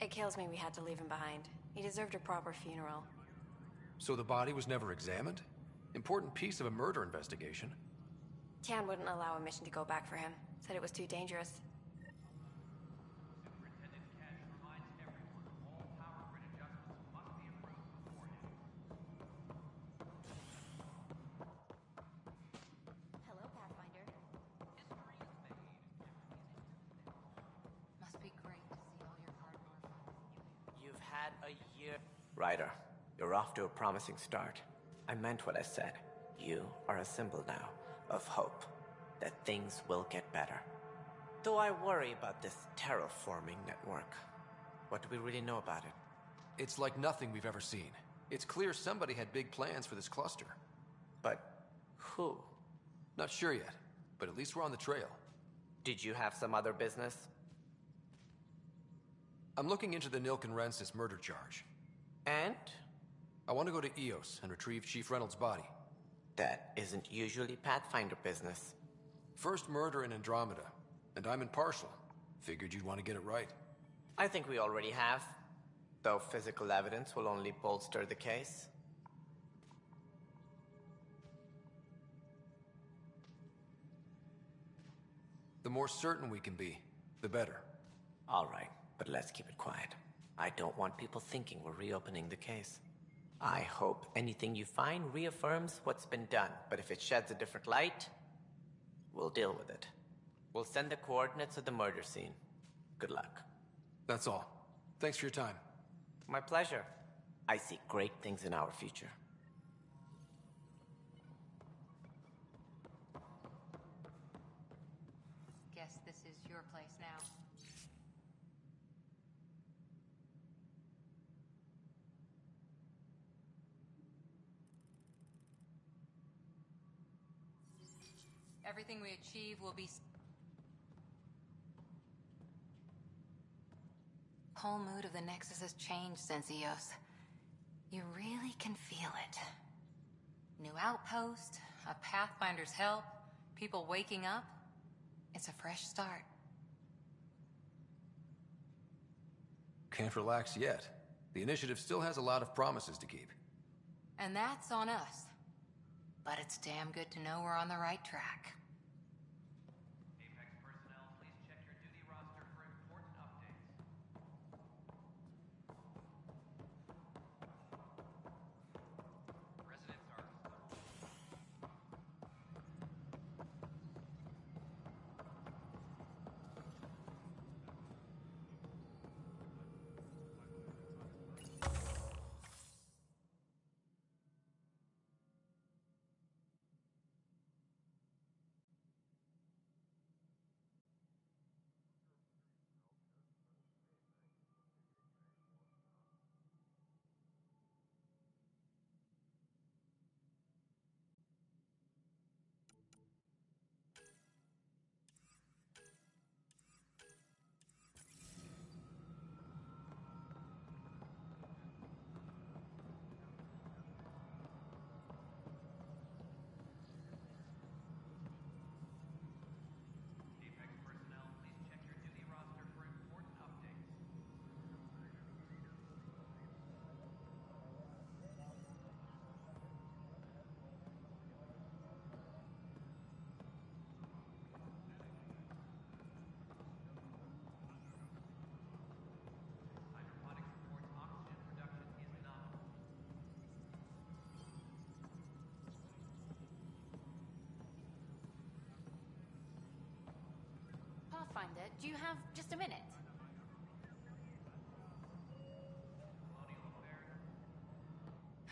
It kills me we had to leave him behind. He deserved a proper funeral. So the body was never examined? Important piece of a murder investigation. Tian wouldn't allow a mission to go back for him. Said it was too dangerous. Hello, Pathfinder. Must be great to see all your hard work. You've had a year. Ryder, you're off to a promising start. I meant what I said. You are a symbol now of hope that things will get better. Though I worry about this terraforming network. What do we really know about it? It's like nothing we've ever seen. It's clear somebody had big plans for this cluster. But who? Not sure yet, but at least we're on the trail. Did you have some other business? I'm looking into the Nilken Rensis murder charge. And? I want to go to EOS and retrieve Chief Reynolds' body. That isn't usually Pathfinder business. First murder in Andromeda, and I'm impartial. Figured you'd want to get it right. I think we already have, though physical evidence will only bolster the case. The more certain we can be, the better. All right, but let's keep it quiet. I don't want people thinking we're reopening the case. I hope anything you find reaffirms what's been done, but if it sheds a different light, we'll deal with it. We'll send the coordinates of the murder scene. Good luck. That's all. Thanks for your time. My pleasure. I see great things in our future. Guess this is your place now. Everything we achieve will be... Whole mood of the Nexus has changed since EOS. You really can feel it. New outpost, a Pathfinder's help, people waking up. It's a fresh start. Can't relax yet. The initiative still has a lot of promises to keep. And that's on us. But it's damn good to know we're on the right track. Pathfinder, do you have just a minute?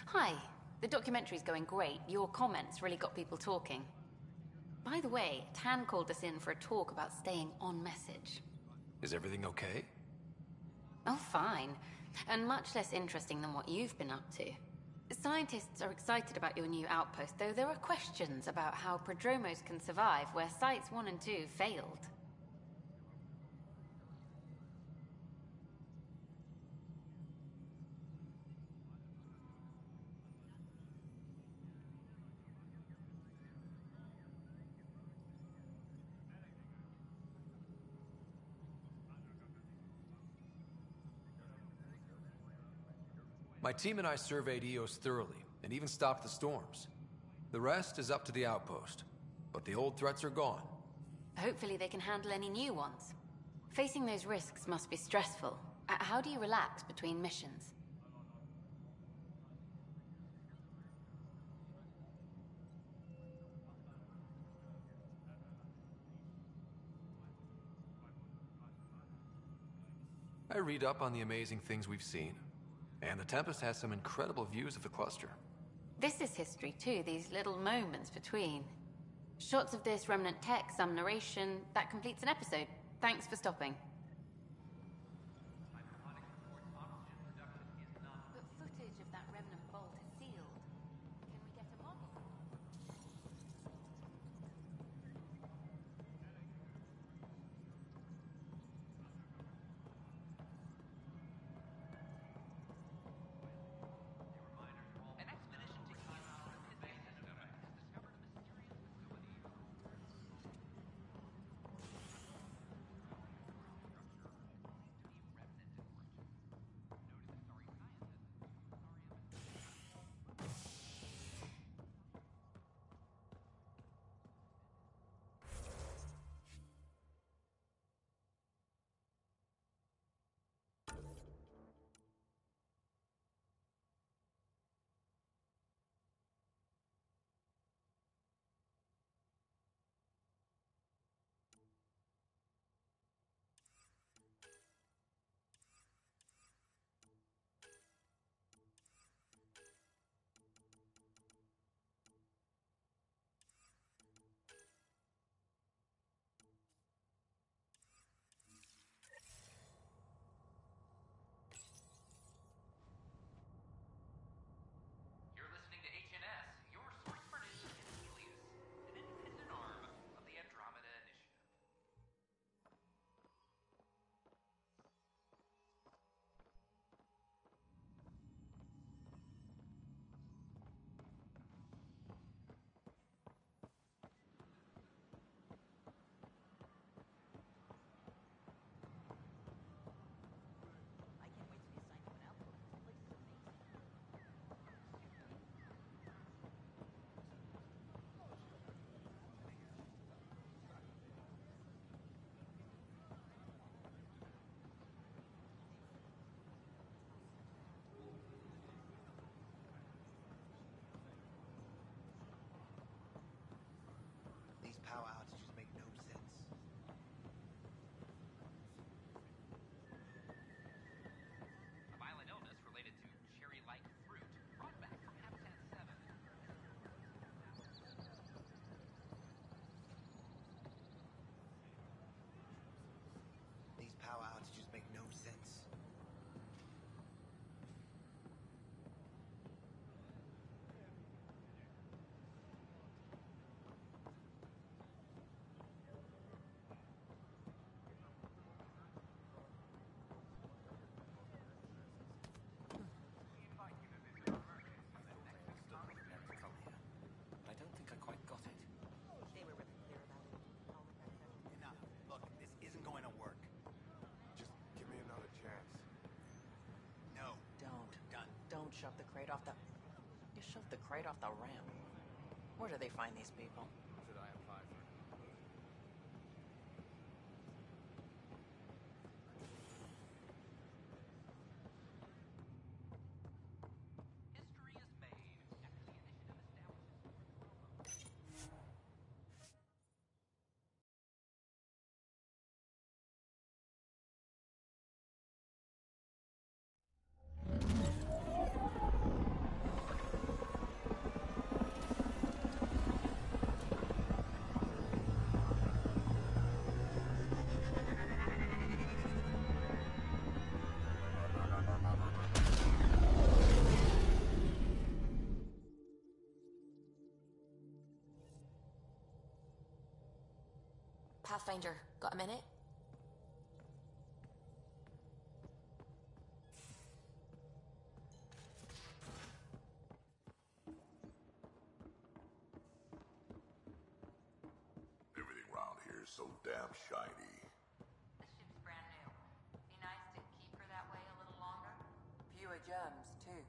Hi. The documentary's going great. Your comments really got people talking. By the way, Tan called us in for a talk about staying on message. Is everything okay? Oh, fine. And much less interesting than what you've been up to. Scientists are excited about your new outpost, though there are questions about how prodromos can survive where Sites 1 and 2 failed. My team and I surveyed Eos thoroughly, and even stopped the storms. The rest is up to the outpost, but the old threats are gone. Hopefully they can handle any new ones. Facing those risks must be stressful. How do you relax between missions? I read up on the amazing things we've seen, and the Tempest has some incredible views of the cluster. This is history too, these little moments between. Shots of this remnant tech, some narration, that completes an episode. Thanks for stopping. But footage of that remnant vault is sealed. Can we get a model? An expedition to Eos from his base Andromeda has discovered a mysterious facility. You're listening to HNS, your source for news in Helios, an independent arm of the Andromeda Initiative. These power outages make no sense. A violent illness related to cherry-like fruit brought back from Habitat 7. These power outages make no sense. I don't think I quite got it. They were really clear about it. Enough. Look, this isn't going to work. Just give me another chance. No. Don't shove the crate off the... You shoved the crate off the ramp. Where do they find these people? Pathfinder, got a minute? Everything around here is so damn shiny. The ship's brand new. Be nice to keep her that way a little longer. Fewer germs, too.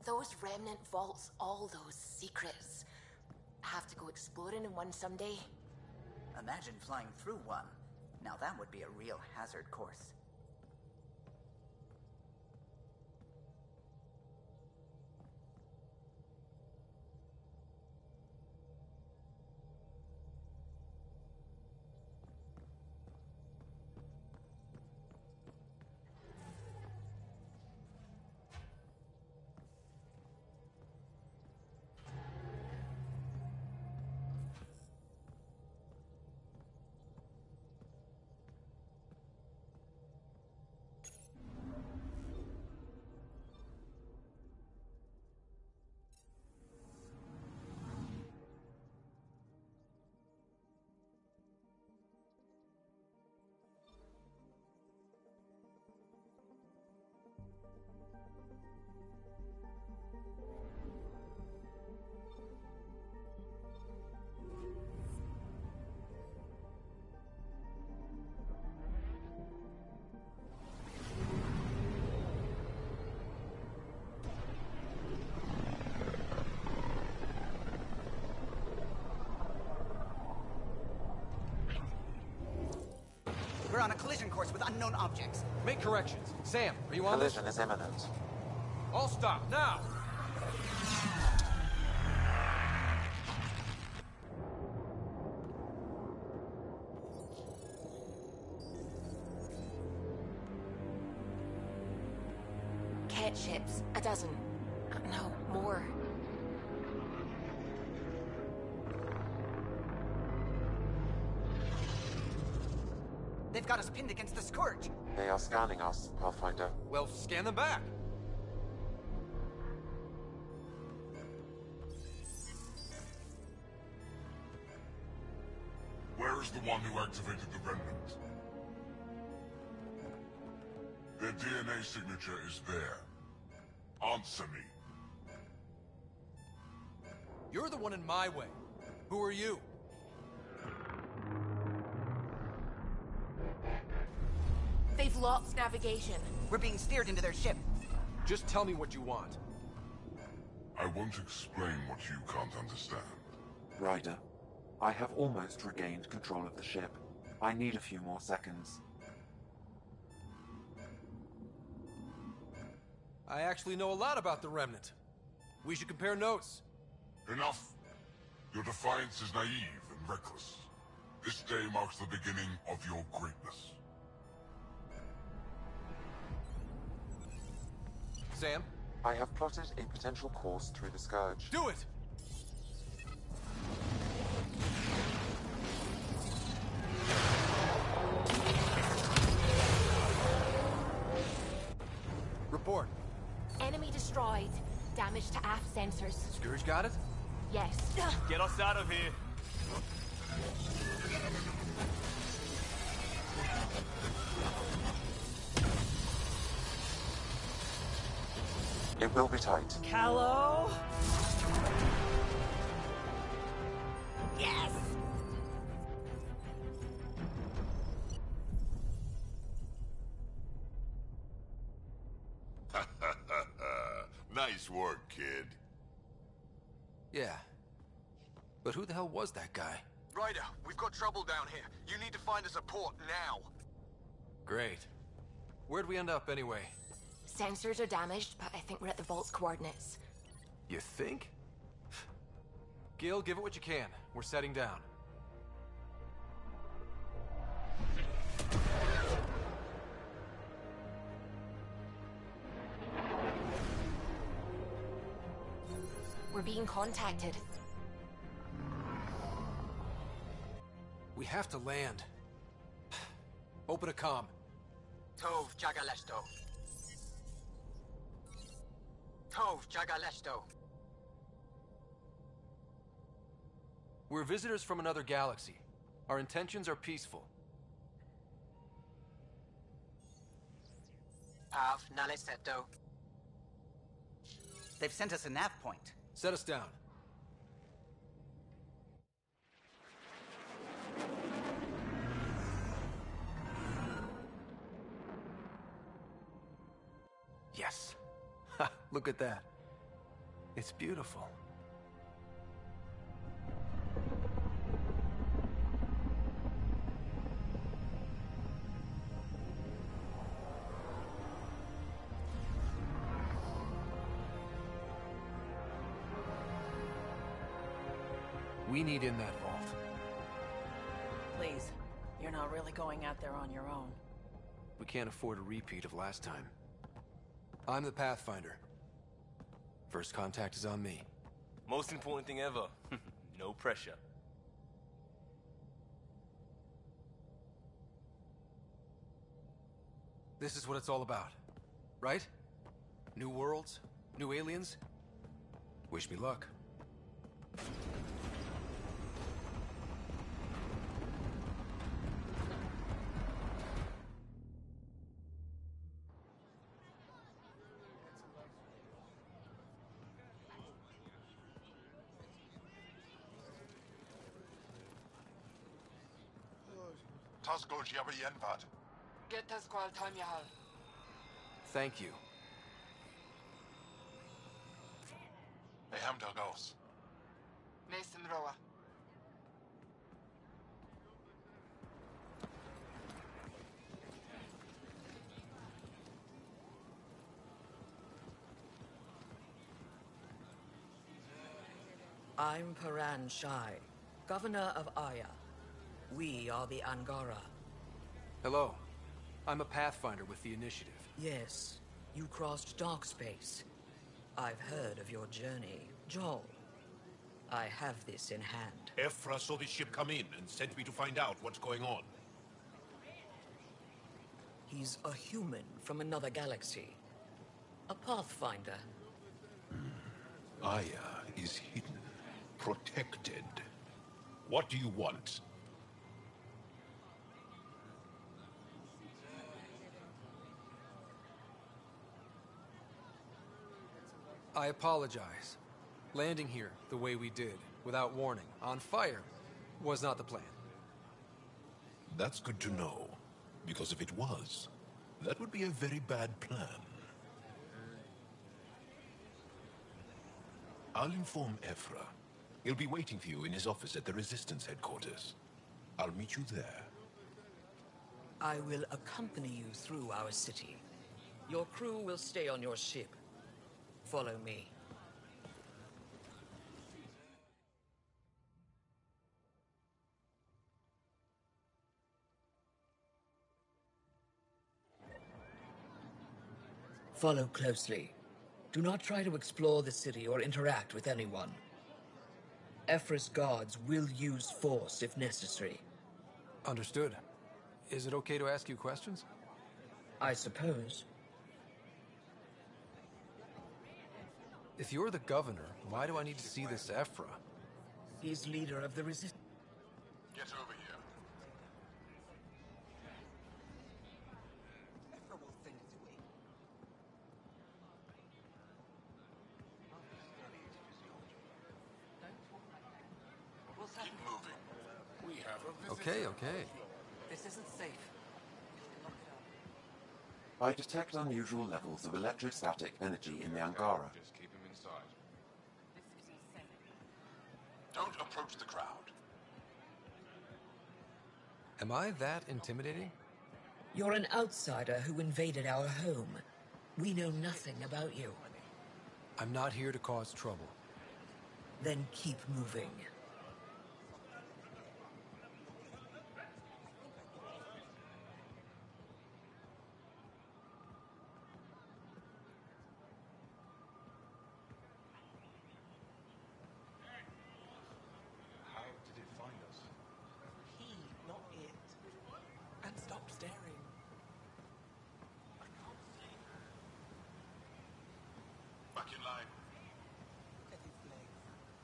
Those remnant vaults, all those secrets. Have to go exploring in one someday. Imagine flying through one. Now that would be a real hazard course. We're on a collision course with unknown objects. Make corrections. Sam, are you on this? Collision is imminent. All stop, now! Cat ships, a dozen. No, more. They've got us pinned against the Scourge. They are scanning us, Pathfinder. Well, scan them back. Where is the one who activated the remnant? Their DNA signature is there. Answer me. You're the one in my way. Who are you? They've lost navigation. We're being steered into their ship. Just tell me what you want. I won't explain what you can't understand. Ryder, I have almost regained control of the ship. I need a few more seconds. I actually know a lot about the Remnant. We should compare notes. Enough! Your defiance is naive and reckless. This day marks the beginning of your greatness. Sam? I have plotted a potential course through the Scourge. Do it! Report. Enemy destroyed. Damage to aft sensors. Scourge got it? Yes. Get us out of here. It will be tight. Callow? Yes! Nice work, kid. Yeah. But who the hell was that guy? Ryder, we've got trouble down here. You need to find us a port now. Great. Where'd we end up anyway? Sensors are damaged, but I think we're at the vault's coordinates. You think? Gil, give it what you can. We're setting down. We're being contacted. We have to land. Open a comm. Tov Jagalesto. Tov Jagalesto. We're visitors from another galaxy. Our intentions are peaceful. Av Naleseto. They've sent us a nav point. Set us down. Yes. Ha, look at that. It's beautiful. We need in that vault. Please, you're not really going out there on your own. We can't afford a repeat of last time. I'm the Pathfinder. First contact is on me. Most important thing ever. No pressure. This is what it's all about, right? New worlds? New aliens? Wish me luck. Thank you. I'm Paran Shai, Governor of Aya. We are the Angara. Hello. I'm a Pathfinder with the Initiative. Yes, you crossed dark space. I've heard of your journey, Joel. I have this in hand. Ephra saw the ship come in and sent me to find out what's going on. He's a human from another galaxy. A Pathfinder. Aya is hidden, protected. What do you want? I apologize. Landing here the way we did, without warning, on fire, was not the plan. That's good to know, because if it was, that would be a very bad plan. I'll inform Ephra. He'll be waiting for you in his office at the Resistance headquarters. I'll meet you there. I will accompany you through our city. Your crew will stay on your ship. Follow me. Follow closely. Do not try to explore the city or interact with anyone. Ephra's guards will use force if necessary. Understood. Is it okay to ask you questions? I suppose. If you're the governor, why do I need to see this Ephra? He's leader of the resistance. Get over here. Keep moving. We have a visitor. Okay. This isn't safe. I detect unusual levels of electrostatic energy in the Angara. Just keep him inside. Don't approach the crowd. Am I that intimidating? You're an outsider who invaded our home. We know nothing about you. I'm not here to cause trouble. Then keep moving. How did it find us? He, not it. And stop staring. Back in line.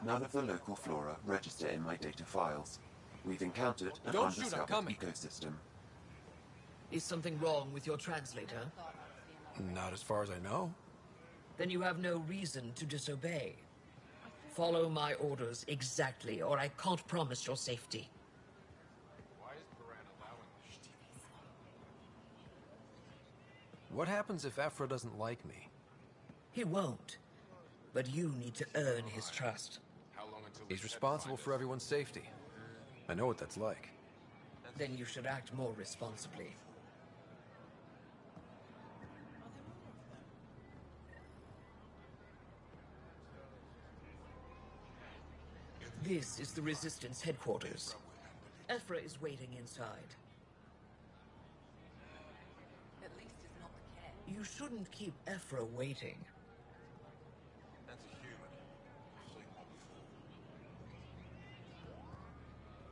None of the local flora register in my data files. We've encountered an Don't shoot, I'm undiscovered coming. ecosystem. Is something wrong with your translator? Not as far as I know. Then you have no reason to disobey. Follow my orders exactly, or I can't promise your safety. Why is Baran allowing this? What happens if Ephra doesn't like me? He won't. But you need to earn his trust. How long until He's responsible for everyone's safety. I know what that's like. Then you should act more responsibly. This is the Resistance headquarters. Ephra is waiting inside. At least it's not the cat. You shouldn't keep Ephra waiting. That's a human. I've seen one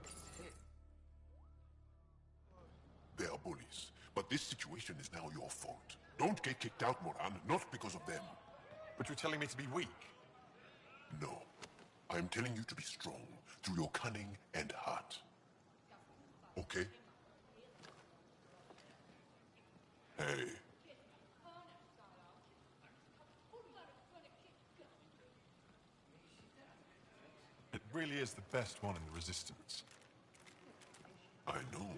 before. They are bullies, but this situation is now your fault. Don't get kicked out, Moran, not because of them. But you're telling me to be weak? No. I'm telling you to be strong through your cunning and heart. Okay? Hey. It really is the best one in the Resistance. I know.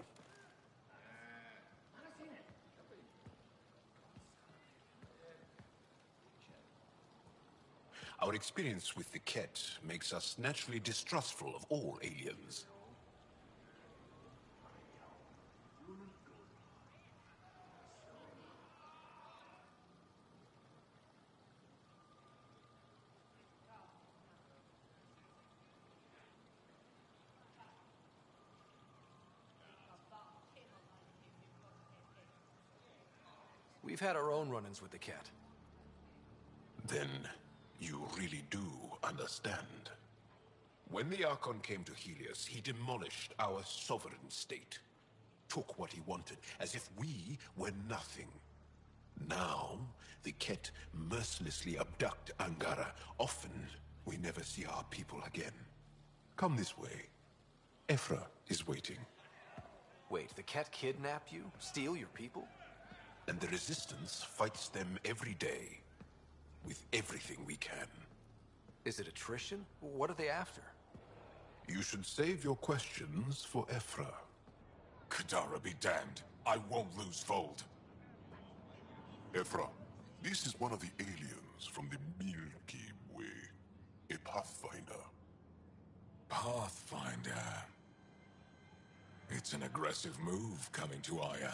Our experience with the Ket makes us naturally distrustful of all aliens. We've had our own run-ins with the cat. Then you really do understand. When the Archon came to Helios, he demolished our sovereign state. Took what he wanted, as if we were nothing. Now, the Ket mercilessly abduct Angara. Often, we never see our people again. Come this way. Ephra is waiting. Wait, the cat kidnapped you? Steal your people? And the Resistance fights them every day. With everything we can. Is it attrition? What are they after? You should save your questions for Ephra. Kadara be damned. I won't lose Fold. Ephra, this is one of the aliens from the Milky Way. A Pathfinder. Pathfinder. It's an aggressive move coming to Aya.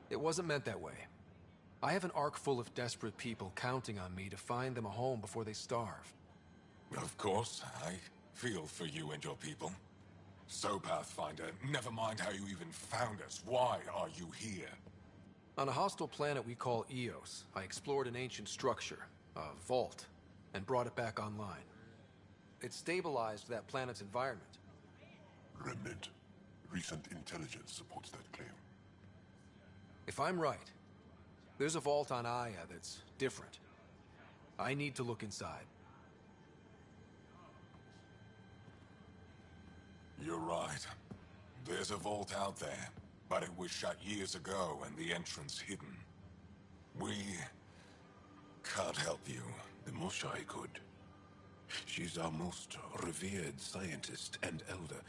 It wasn't meant that way. I have an ark full of desperate people counting on me to find them a home before they starve. Of course, I feel for you and your people. So, Pathfinder, never mind how you even found us. Why are you here? On a hostile planet we call Eos, I explored an ancient structure, a vault, and brought it back online. It stabilized that planet's environment. Remnant. Recent intelligence supports that claim. If I'm right, there's a vault on Aya that's different. I need to look inside. You're right. There's a vault out there, but it was shut years ago and the entrance hidden. We can't help you. The Moshai could. She's our most revered scientist and elder.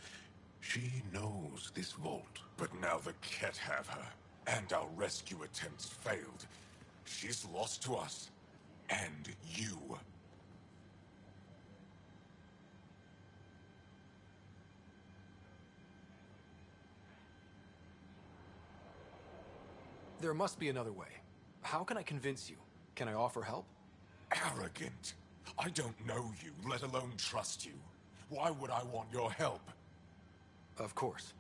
She knows this vault. But now the Ket have her, and our rescue attempts failed. She's lost to us, and you. There must be another way. How can I convince you? Can I offer help? Arrogant. I don't know you, let alone trust you. Why would I want your help? Of course.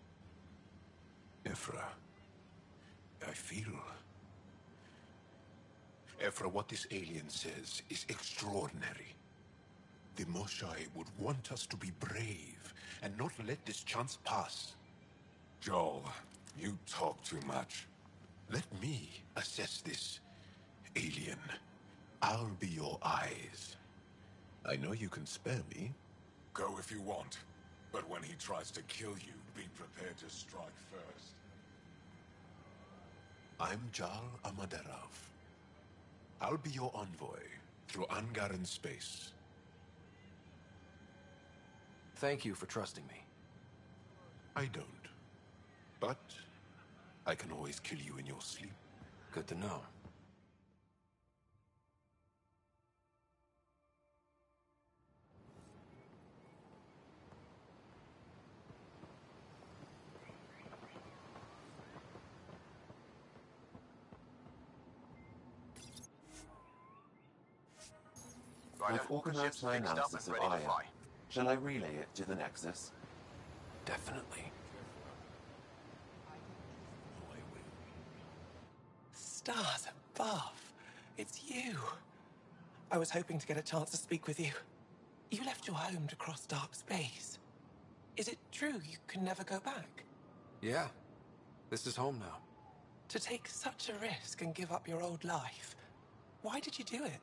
Ephra, I feel... Ephra, what this alien says is extraordinary. The Moshai would want us to be brave and not let this chance pass. Joel, you talk too much. Let me assess this, alien. I'll be your eyes. I know you can spare me. Go if you want, but when he tries to kill you, be prepared to strike first. I'm Jal Amaderov. I'll be your envoy through Angaran space. Thank you for trusting me. I don't. But I can always kill you in your sleep. Good to know. I've organized my analysis of Aya. Shall I relay it to the Nexus? Definitely. Stars above. It's you. I was hoping to get a chance to speak with you. You left your home to cross dark space. Is it true you can never go back? Yeah. This is home now. To take such a risk and give up your old life, why did you do it?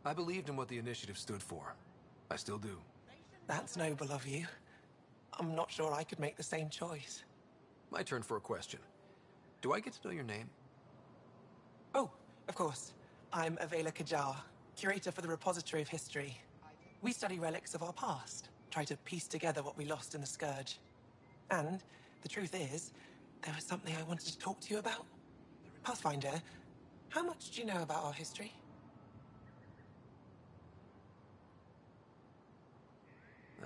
I believed in what the initiative stood for. I still do. That's noble of you. I'm not sure I could make the same choice. My turn for a question. Do I get to know your name? Oh, of course. I'm Avela Kajar, curator for the Repository of History. We study relics of our past, try to piece together what we lost in the Scourge. And the truth is, there was something I wanted to talk to you about. Pathfinder, how much do you know about our history?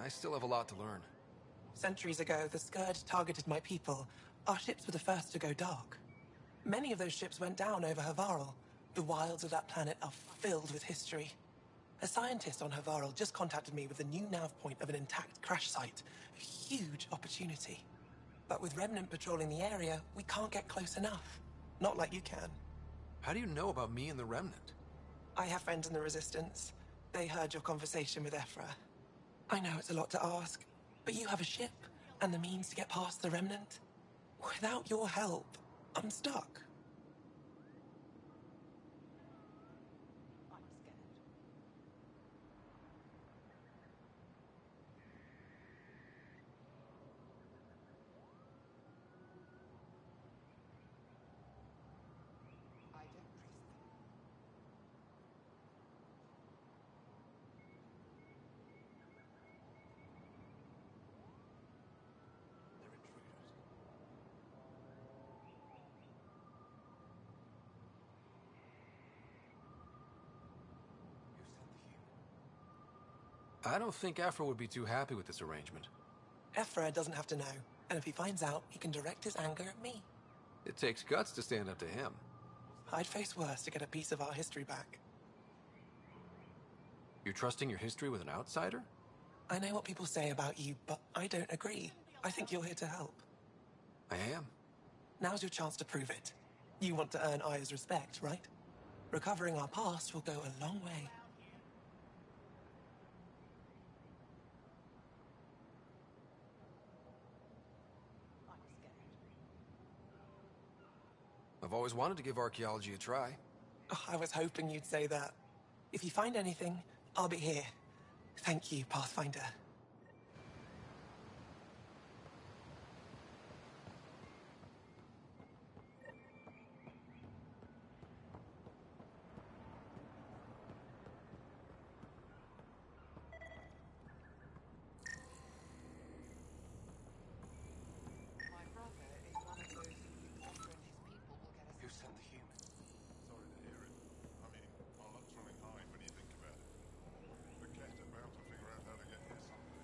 I still have a lot to learn. Centuries ago, the Scourge targeted my people. Our ships were the first to go dark. Many of those ships went down over Havarl. The wilds of that planet are filled with history. A scientist on Havarl just contacted me with the new nav point of an intact crash site. A huge opportunity. But with Remnant patrolling the area, we can't get close enough. Not like you can. How do you know about me and the Remnant? I have friends in the Resistance. They heard your conversation with Ephra. I know it's a lot to ask, but you have a ship and the means to get past the Remnant. Without your help, I'm stuck. I don't think Afra would be too happy with this arrangement. Ephra doesn't have to know, and if he finds out, he can direct his anger at me. It takes guts to stand up to him. I'd face worse to get a piece of our history back. You're trusting your history with an outsider? I know what people say about you, but I don't agree. I think you're here to help. I am. Now's your chance to prove it. You want to earn Aya's respect, right? Recovering our past will go a long way. I've always wanted to give archaeology a try. Oh, I was hoping you'd say that. If you find anything, I'll be here. Thank you, Pathfinder. Who sent the human? Sorry to hear it. I mean, our luck's running high when you think about it. The Cat are bound to figure out how to get here someday.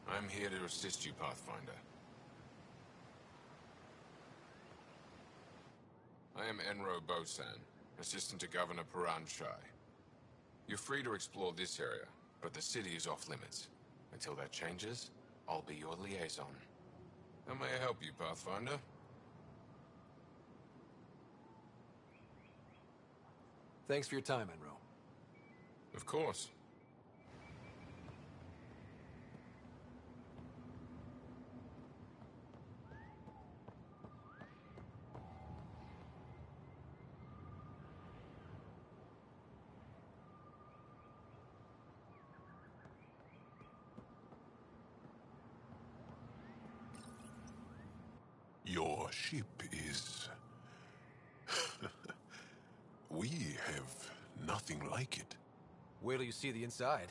I'm here to assist you, Pathfinder. I am Enro Bosan, assistant to Governor Paran Shai. You're free to explore this area, but the city is off limits. Until that changes, I'll be your liaison. How may I help you, Pathfinder? Thanks for your time, Enro. Of course. Your ship is... We have nothing like it. Wait till you see the inside.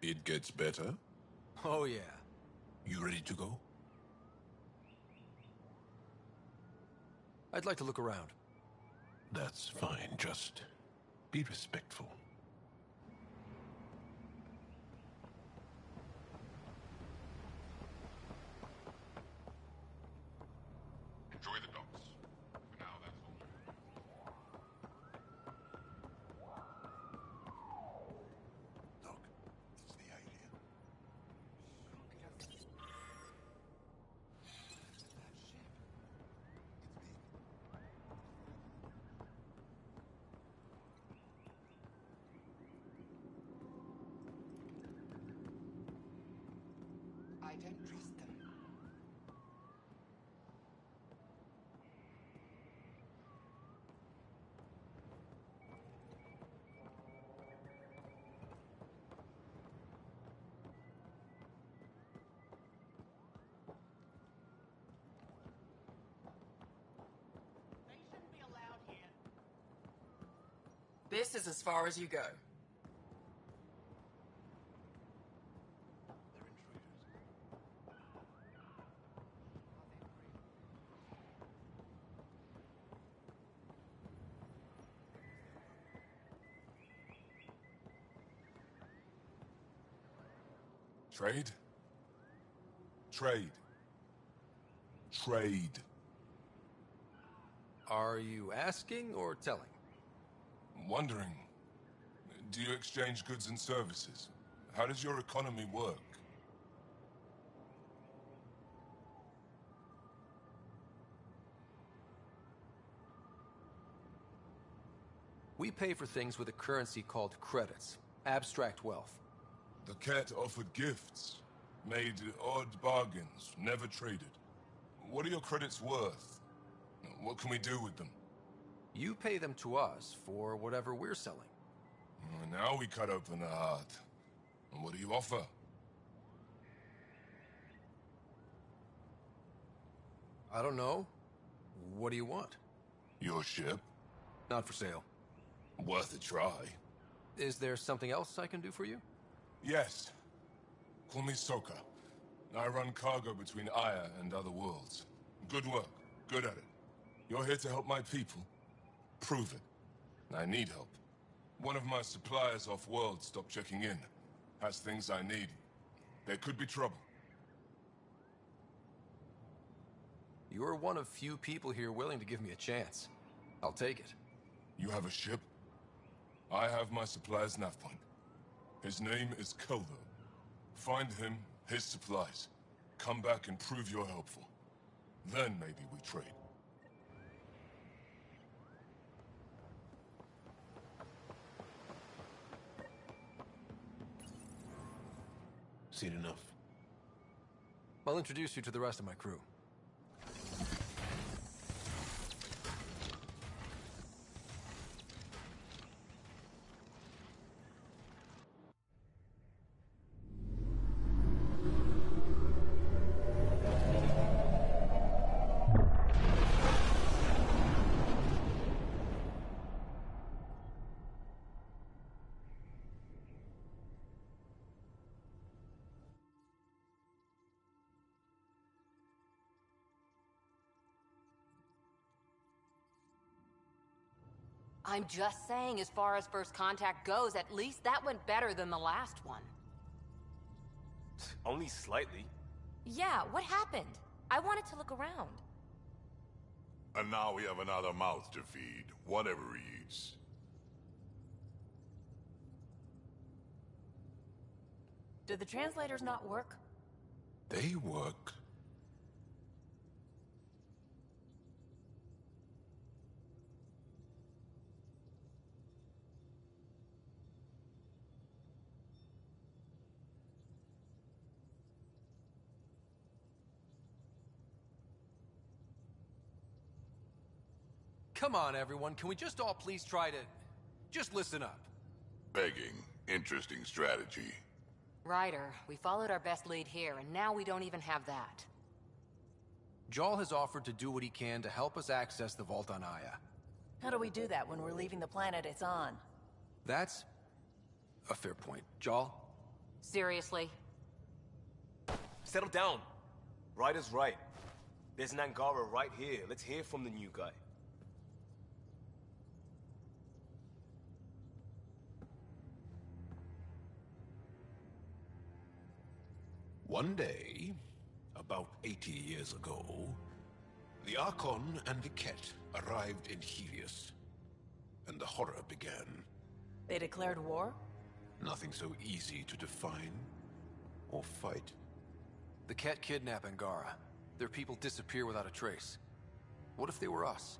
It gets better? Oh, yeah. You ready to go? I'd like to look around. That's fine, just be respectful. Enjoy the docks. For now, that's all. Look, it's the alien. I don't trust them. This is as far as you go. Trade? Trade. Trade. Are you asking or telling? Wondering, do you exchange goods and services? How does your economy work? We pay for things with a currency called credits. Abstract wealth. The cat offered gifts, made odd bargains, never traded. What are your credits worth? What can we do with them? You pay them to us for whatever we're selling. Now we cut open the heart. And what do you offer? I don't know. What do you want? Your ship? Not for sale. Worth a try. Is there something else I can do for you? Yes. Call me Soka. I run cargo between Aya and other worlds. Good work. Good at it. You're here to help my people. Prove it. I need help. One of my suppliers off-world stopped checking in. Has things I need. There could be trouble. You're one of few people here willing to give me a chance. I'll take it. You have a ship? I have my supplier's nav point. His name is Keldo. Find him, his supplies. Come back and prove you're helpful. Then maybe we trade. Seen enough. I'll introduce you to the rest of my crew. I'm just saying, as far as first contact goes, at least that went better than the last one. Only slightly. Yeah, what happened? I wanted to look around. And now we have another mouth to feed, whatever he eats. Did the translators not work? They work. Come on, everyone. Can we just all please try to... just listen up? Begging. Interesting strategy. Ryder, we followed our best lead here, and now we don't even have that. Jaal has offered to do what he can to help us access the vault on Aya. How do we do that when we're leaving the planet it's on? That's a fair point. Jaal? Seriously? Settle down. Ryder's right. There's an Angara right here. Let's hear from the new guy. One day, about 80 years ago, the Archon and the Ket arrived in Helios, and the horror began. They declared war? Nothing so easy to define or fight. The Ket kidnap Angara. Their people disappear without a trace. What if they were us?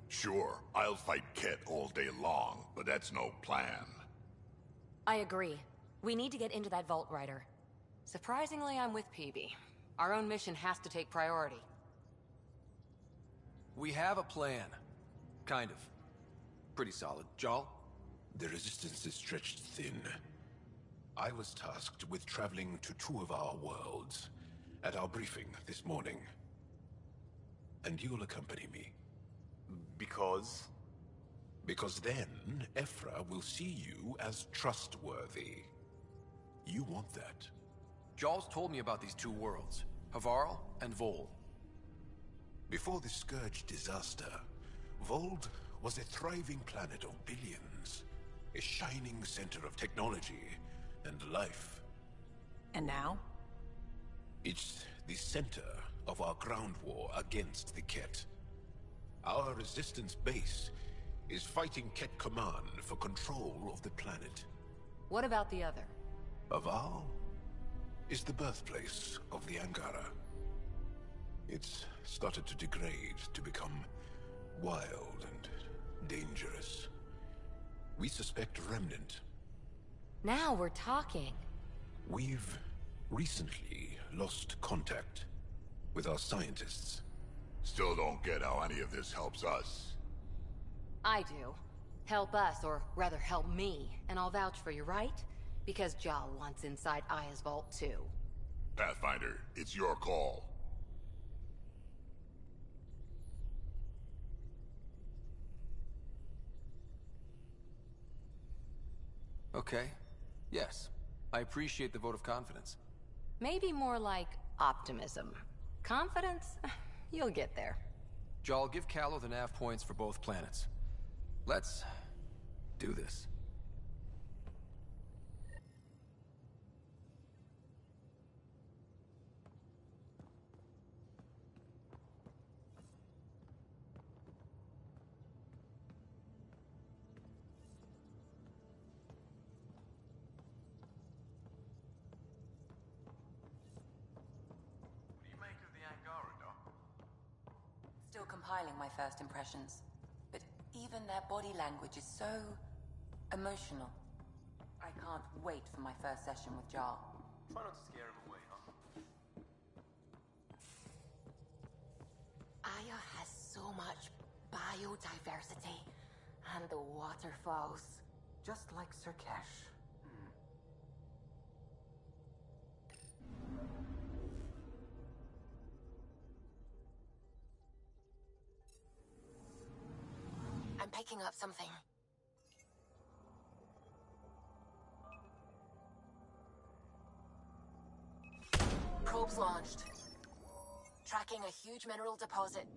Sure, I'll fight Ket all day long, but that's no plan. I agree. We need to get into that vault, Ryder. Surprisingly, I'm with PB. Our own mission has to take priority. We have a plan. Kind of. Pretty solid. Jaal? The resistance is stretched thin. I was tasked with traveling to two of our worlds at our briefing this morning. And you'll accompany me. Because? Because then, Ephra will see you as trustworthy. You want that. Jaal's told me about these two worlds, Havarl and Vol. Before the Scourge disaster, Vold was a thriving planet of billions. A shining center of technology and life. And now? It's the center of our ground war against the Ket. Our resistance base is fighting Ket Command for control of the planet. What about the other? Havarl is the birthplace of the Angara. It's started to degrade, to become wild and dangerous. We suspect Remnant. Now we're talking. We've recently lost contact with our scientists. Still don't get how any of this helps us. I do. Help us, or rather help me, and I'll vouch for you, right? Because Jaal wants inside Aya's vault too. Pathfinder, it's your call. Okay. Yes. I appreciate the vote of confidence. Maybe more like optimism. Confidence? You'll get there. Jal, give Callow the nav points for both planets. Let's do this. Still compiling my first impressions, but even their body language is so emotional. I can't wait for my first session with Jar. Try not to scare him away, huh? Aya has so much biodiversity, and the waterfalls. Just like Sirkesh. I'm picking up something. Probes launched. Tracking a huge mineral deposit.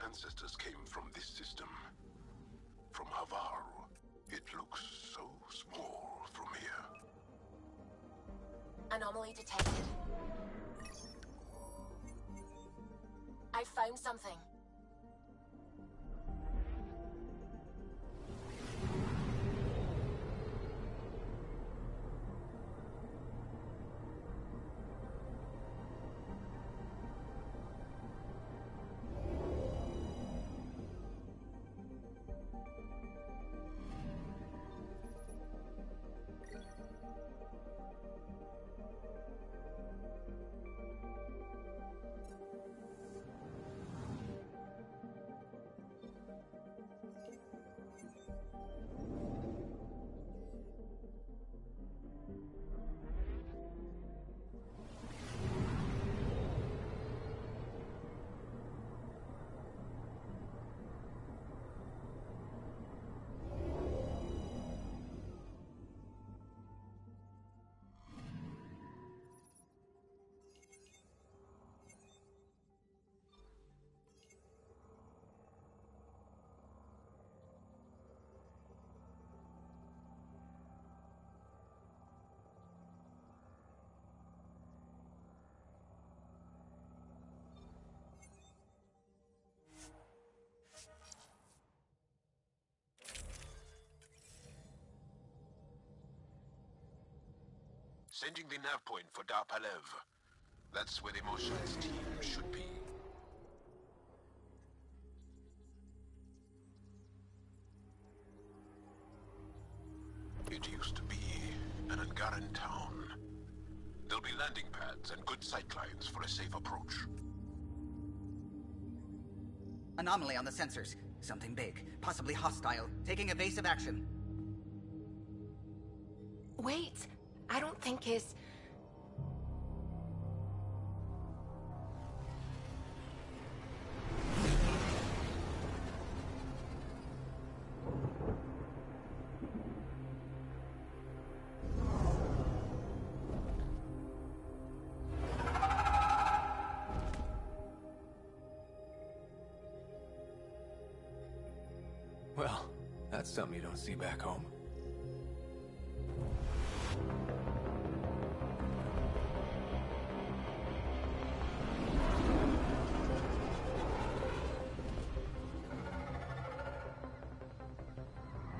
Ancestors came from this system. From Havaru. It looks so small from here. Anomaly detected. I found something. Sending the nav point for Darpalev. That's where the Motion's team should be. It used to be an Angaran town. There'll be landing pads and good sightlines for a safe approach. Anomaly on the sensors. Something big, possibly hostile, taking evasive action. Wait, I don't think his... Well, that's something you don't see back home.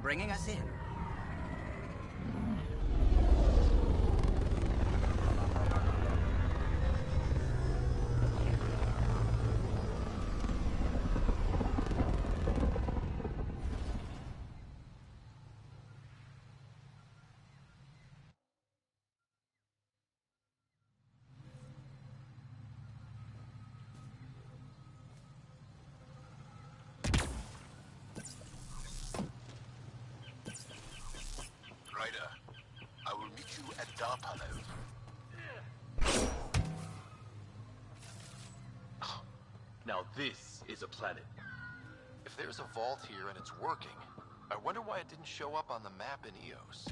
Bringing us in. Ryder, I will meet you at Darpalev. Now this is a planet. If there's a vault here and it's working, I wonder why it didn't show up on the map in Eos.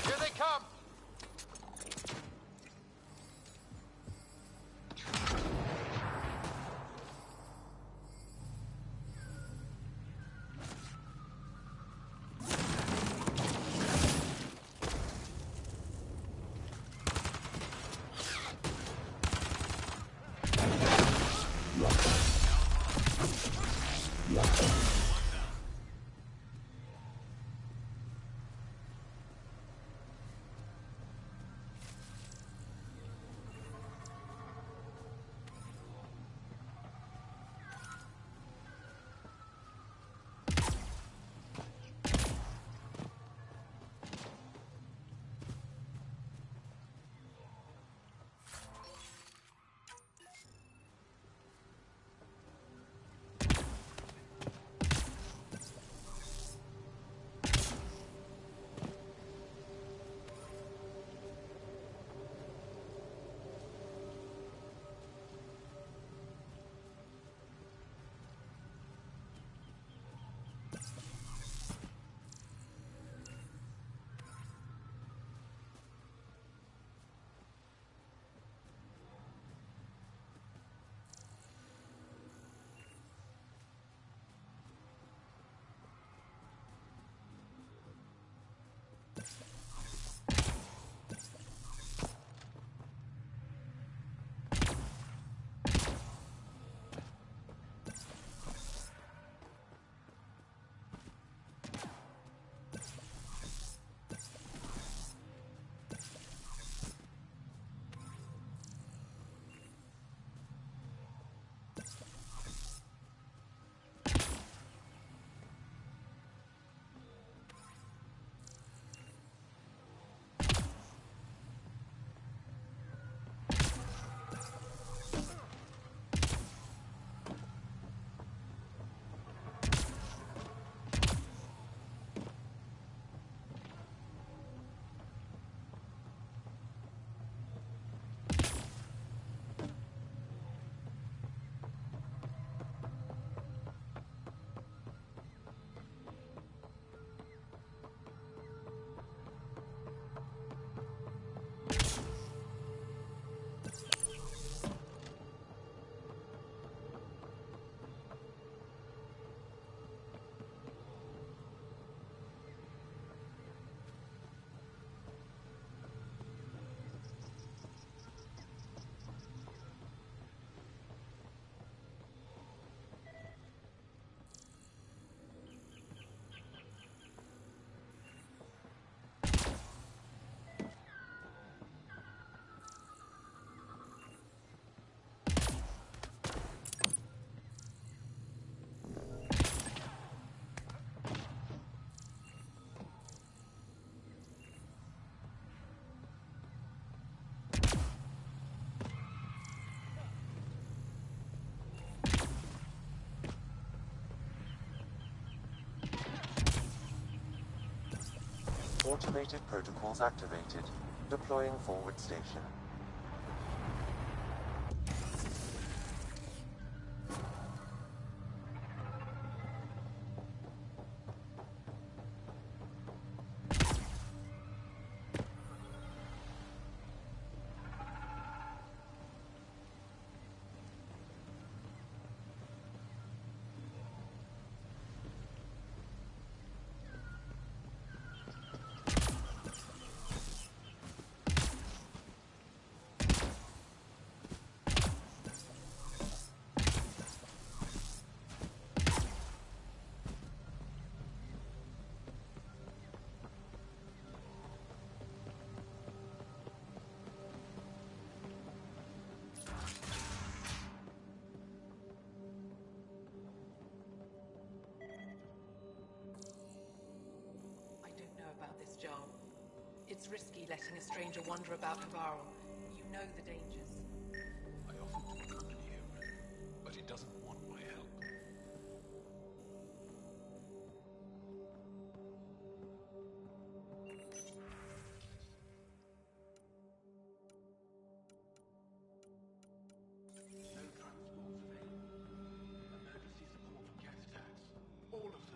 Here they come! Automated protocols activated. Deploying forward station. Joel. It's risky letting a stranger wander about Havarl. You know the dangers. I often talk to him, but he doesn't want my help. No transports available. Emergency support for gas attacks. All of them.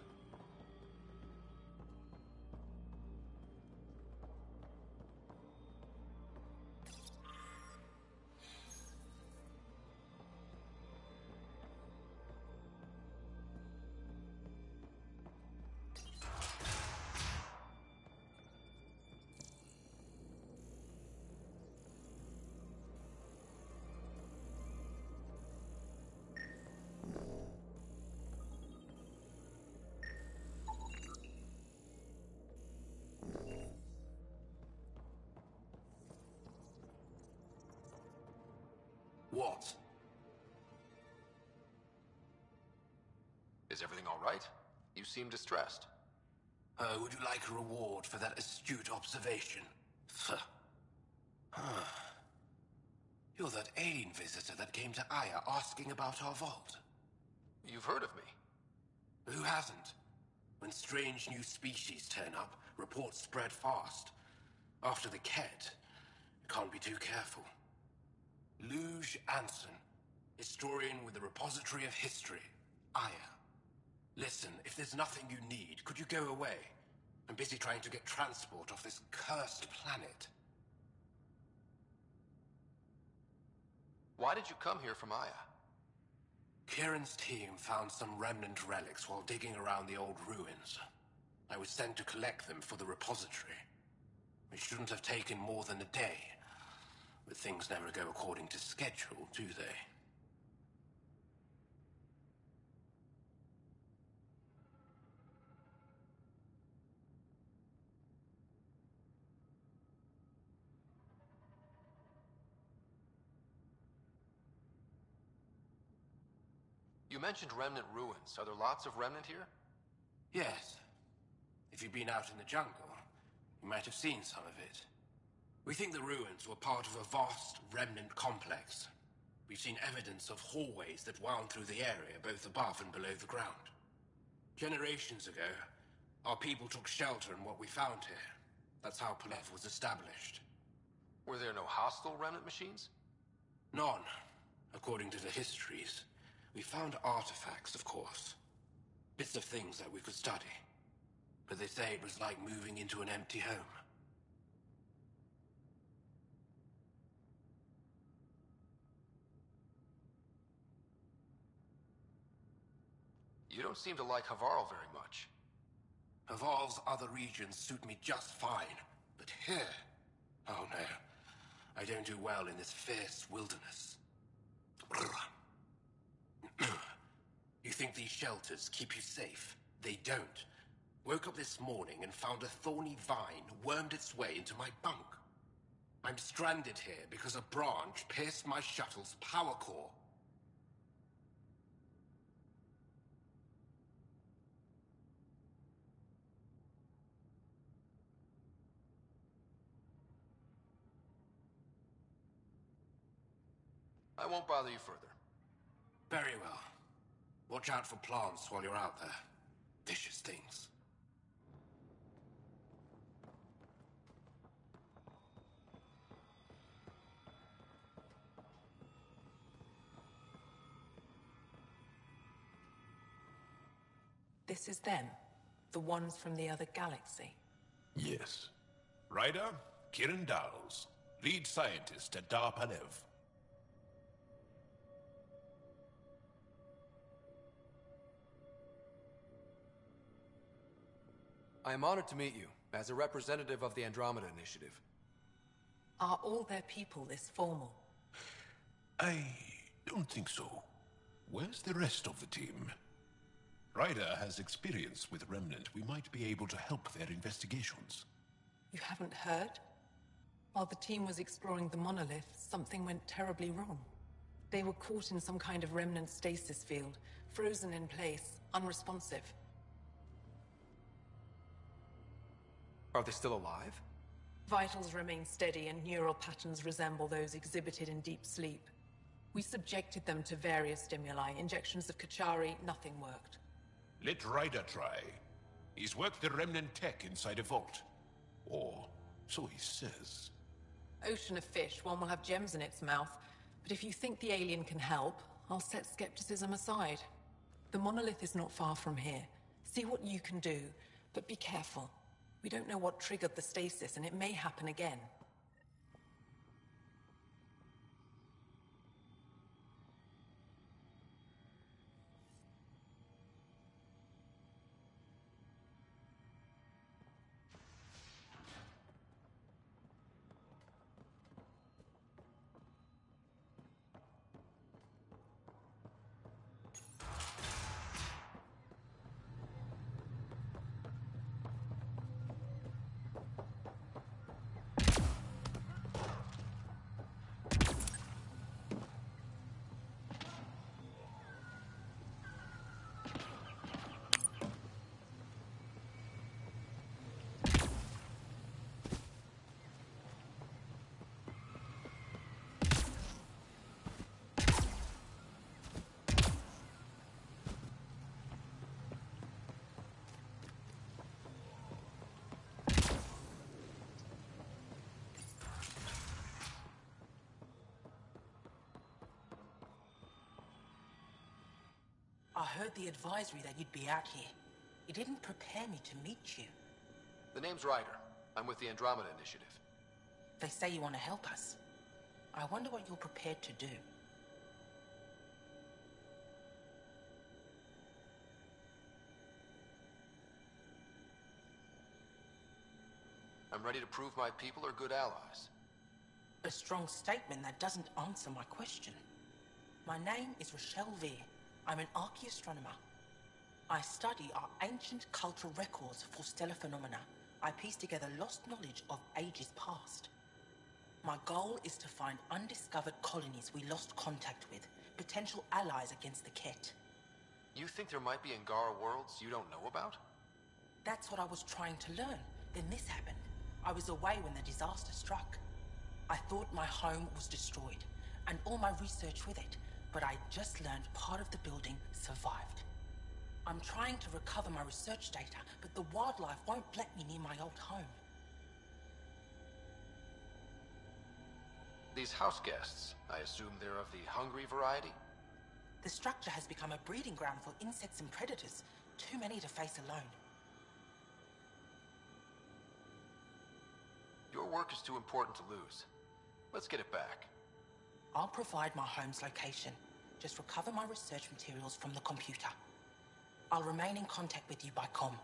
What? Is everything all right? You seem distressed. Would you like a reward for that astute observation? You're that alien visitor that came to Aya asking about our vault. You've heard of me. Who hasn't? When strange new species turn up, reports spread fast. After the Ket, you can't be too careful. Luge Anson, historian with the Repository of History, Aya. Listen, if there's nothing you need, could you go away? I'm busy trying to get transport off this cursed planet. Why did you come here from Aya? Kieran's team found some remnant relics while digging around the old ruins. I was sent to collect them for the repository. It shouldn't have taken more than a day. But things never go according to schedule, do they? You mentioned remnant ruins. Are there lots of remnant here? Yes. If you've been out in the jungle, you might have seen some of it. We think the ruins were part of a vast remnant complex. We've seen evidence of hallways that wound through the area, both above and below the ground. Generations ago, our people took shelter in what we found here. That's how Palev was established. Were there no hostile remnant machines? None, according to the histories. We found artifacts, of course. Bits of things that we could study. But they say it was like moving into an empty home. You don't seem to like Havarl very much. Havarl's other regions suit me just fine. But here... oh no. I don't do well in this fierce wilderness. You think these shelters keep you safe? They don't. Woke up this morning and found a thorny vine wormed its way into my bunk. I'm stranded here because a branch pierced my shuttle's power core. I won't bother you further. Very well. Watch out for plants while you're out there. Vicious things. This is them? The ones from the other galaxy? Yes. Ryder, Kiran Dowles, lead scientist at Dar Panev. I am honored to meet you, as a representative of the Andromeda Initiative. Are all their people this formal? I don't think so. Where's the rest of the team? Ryder has experience with Remnant. We might be able to help their investigations. You haven't heard? While the team was exploring the monolith, something went terribly wrong. They were caught in some kind of Remnant stasis field, frozen in place, unresponsive. Are they still alive? Vitals remain steady and neural patterns resemble those exhibited in deep sleep. We subjected them to various stimuli, injections of Kachari, nothing worked. Let Ryder try. He's worked the Remnant tech inside a vault. Or so he says. Ocean of fish, one will have gems in its mouth. But if you think the alien can help, I'll set skepticism aside. The monolith is not far from here. See what you can do, but be careful. We don't know what triggered the stasis, and it may happen again. I heard the advisory that you'd be out here. It didn't prepare me to meet you. The name's Ryder. I'm with the Andromeda Initiative. They say you want to help us. I wonder what you're prepared to do. I'm ready to prove my people are good allies. A strong statement that doesn't answer my question. My name is Rochelle Veer. I'm an archaeoastronomer. I study our ancient cultural records for stellar phenomena. I piece together lost knowledge of ages past. My goal is to find undiscovered colonies we lost contact with, potential allies against the Ket. You think there might be Angara worlds you don't know about? That's what I was trying to learn. Then this happened. I was away when the disaster struck. I thought my home was destroyed, and all my research with it, but I just learned part of the building survived. I'm trying to recover my research data, but the wildlife won't let me near my old home. These house guests, I assume they're of the hungry variety? The structure has become a breeding ground for insects and predators, too many to face alone. Your work is too important to lose. Let's get it back. I'll provide my home's location. Just recover my research materials from the computer. I'll remain in contact with you by comm.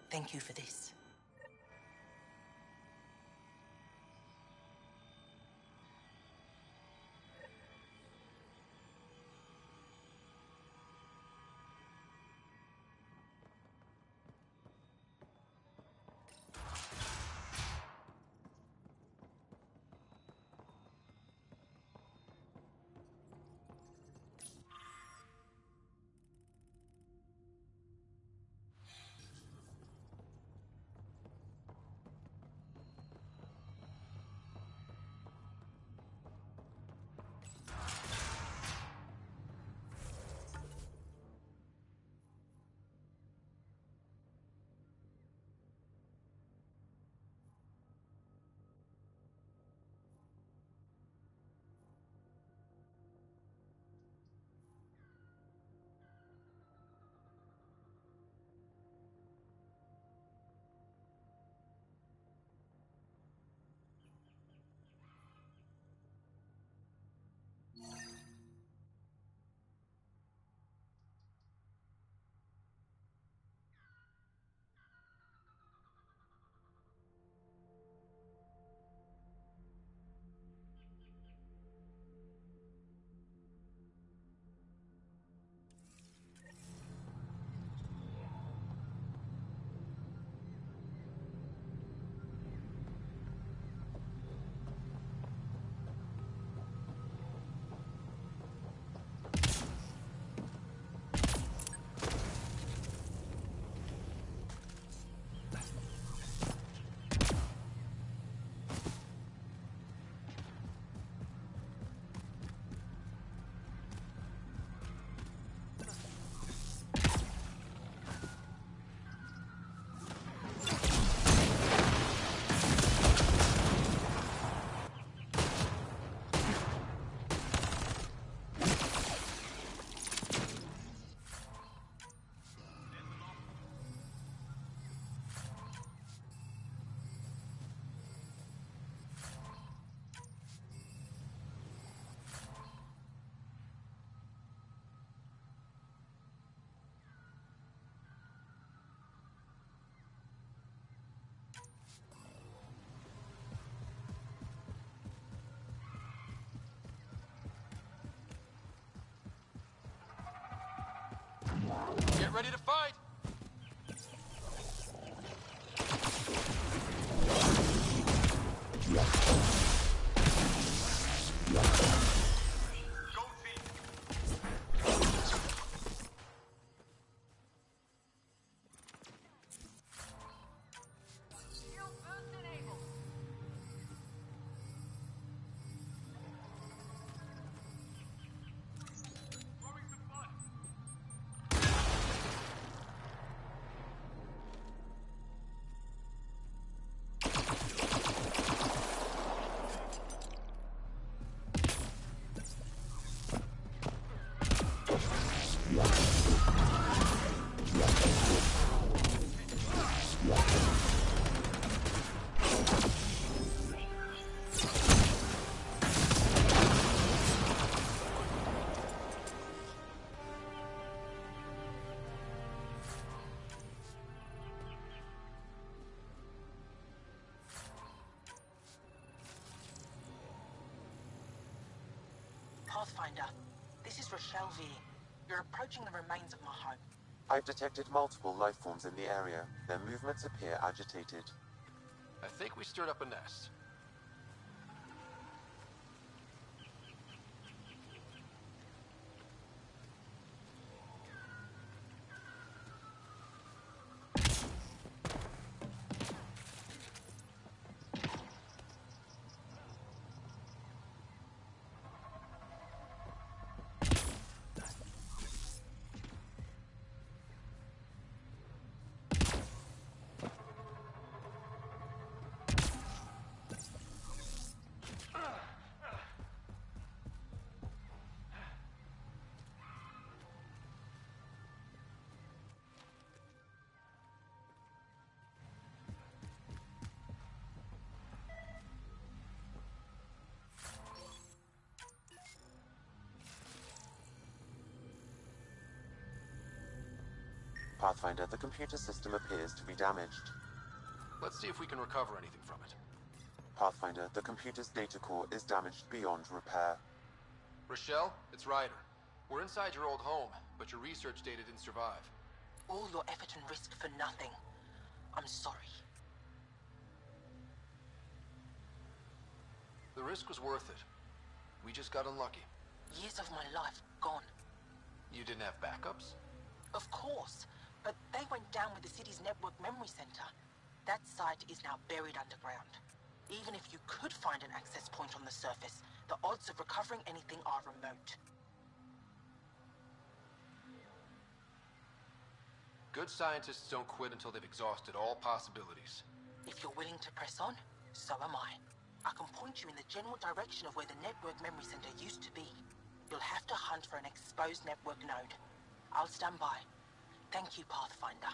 Thank you for this. Get ready to fight! Pathfinder, this is Rochelle V. You're approaching the remains of my home. I've detected multiple life forms in the area. Their movements appear agitated. I think we stirred up a nest. Pathfinder, the computer system appears to be damaged. Let's see if we can recover anything from it. Pathfinder, the computer's data core is damaged beyond repair. Rochelle, it's Ryder. We're inside your old home, but your research data didn't survive. All your effort and risk for nothing. I'm sorry. The risk was worth it. We just got unlucky. Years of my life gone. You didn't have backups? Of course, but they went down with the city's network memory center. That site is now buried underground. Even if you could find an access point on the surface, the odds of recovering anything are remote. Good scientists don't quit until they've exhausted all possibilities. If you're willing to press on, so am I. I can point you in the general direction of where the network memory center used to be. You'll have to hunt for an exposed network node. I'll stand by. Thank you, Pathfinder.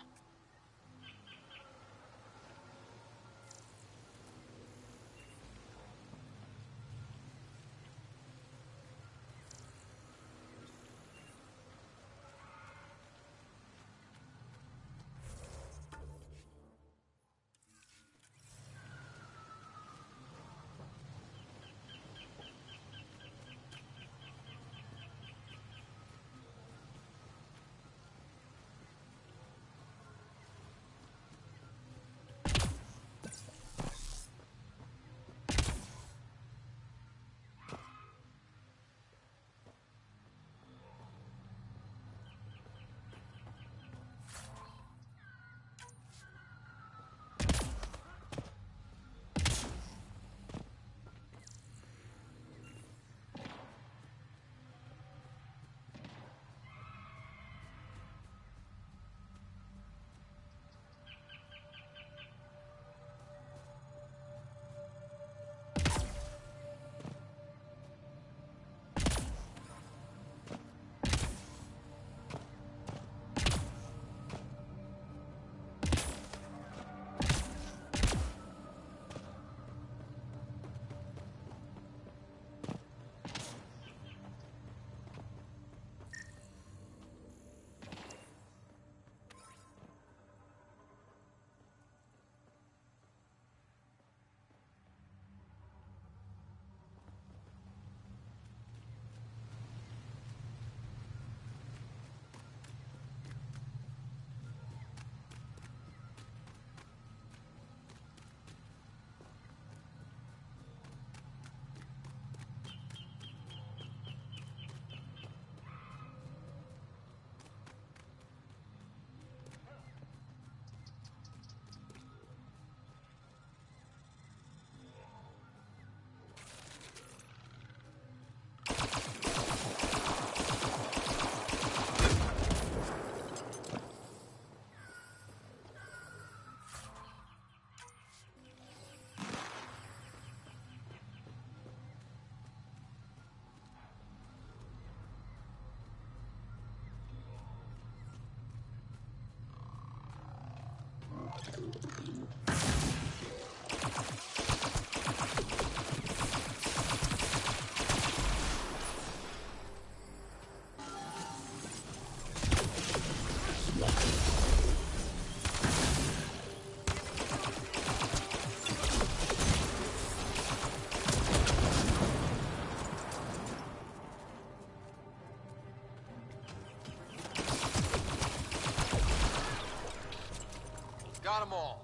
Got them all.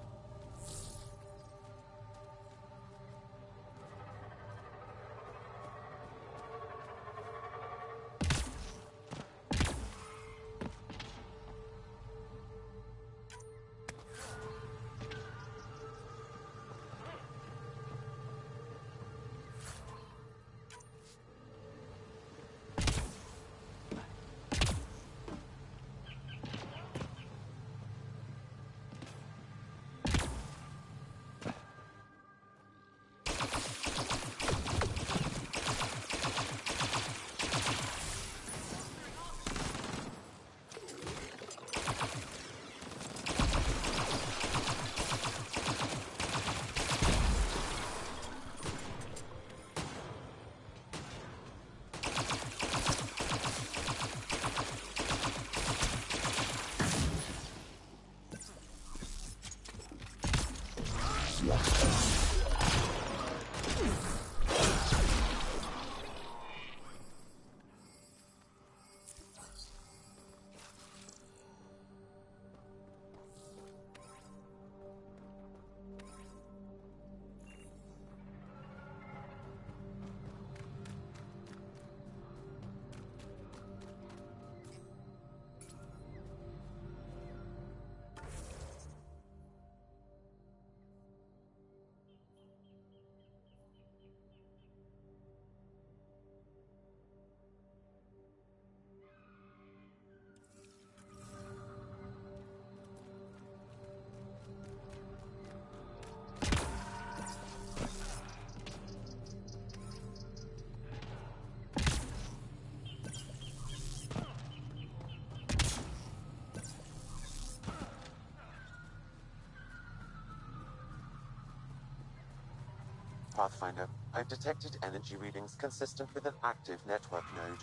Pathfinder, I've detected energy readings consistent with an active network node.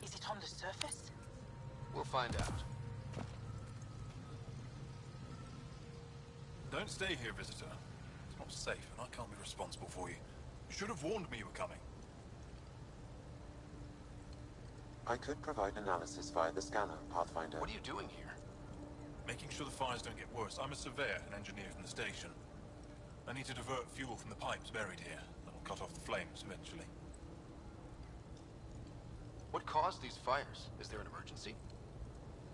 Is it on the surface? We'll find out. Don't stay here, visitor. It's not safe, and I can't be responsible for you. You should have warned me you were coming. I could provide analysis via the scanner, Pathfinder. What are you doing here? Making sure the fires don't get worse. I'm a surveyor and engineer from the station. I need to divert fuel from the pipes buried here. That'll cut off the flames eventually. What caused these fires? Is there an emergency?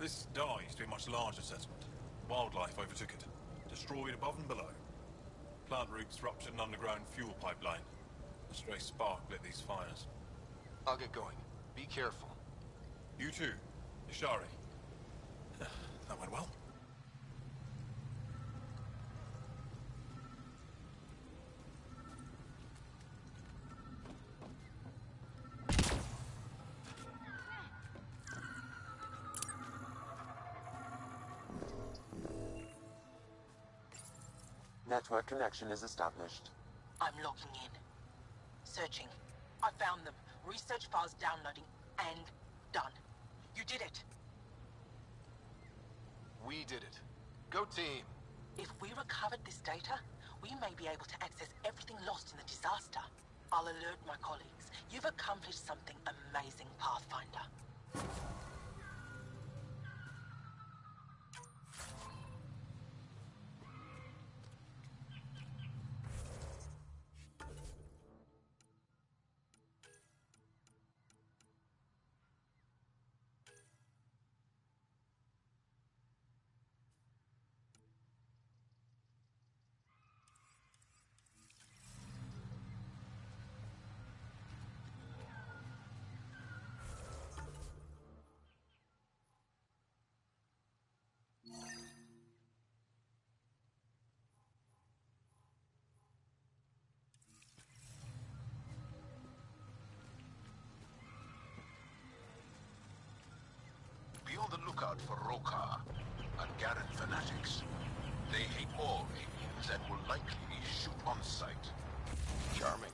This dye used to be a much larger settlement. Wildlife overtook it. Destroyed above and below. Plant roots ruptured an underground fuel pipeline. A stray spark lit these fires. I'll get going. Be careful. You too, Ishari. That went well. Network connection is established. I'm logging in. Searching. I found them. Research files downloading and done. You did it. We did it. Go team. If we recovered this data, we may be able to access everything lost in the disaster. I'll alert my colleagues. You've accomplished something amazing, Pathfinder. Be on the lookout for Roka and Garen fanatics. They hate all aliens and will likely shoot on sight. Charming.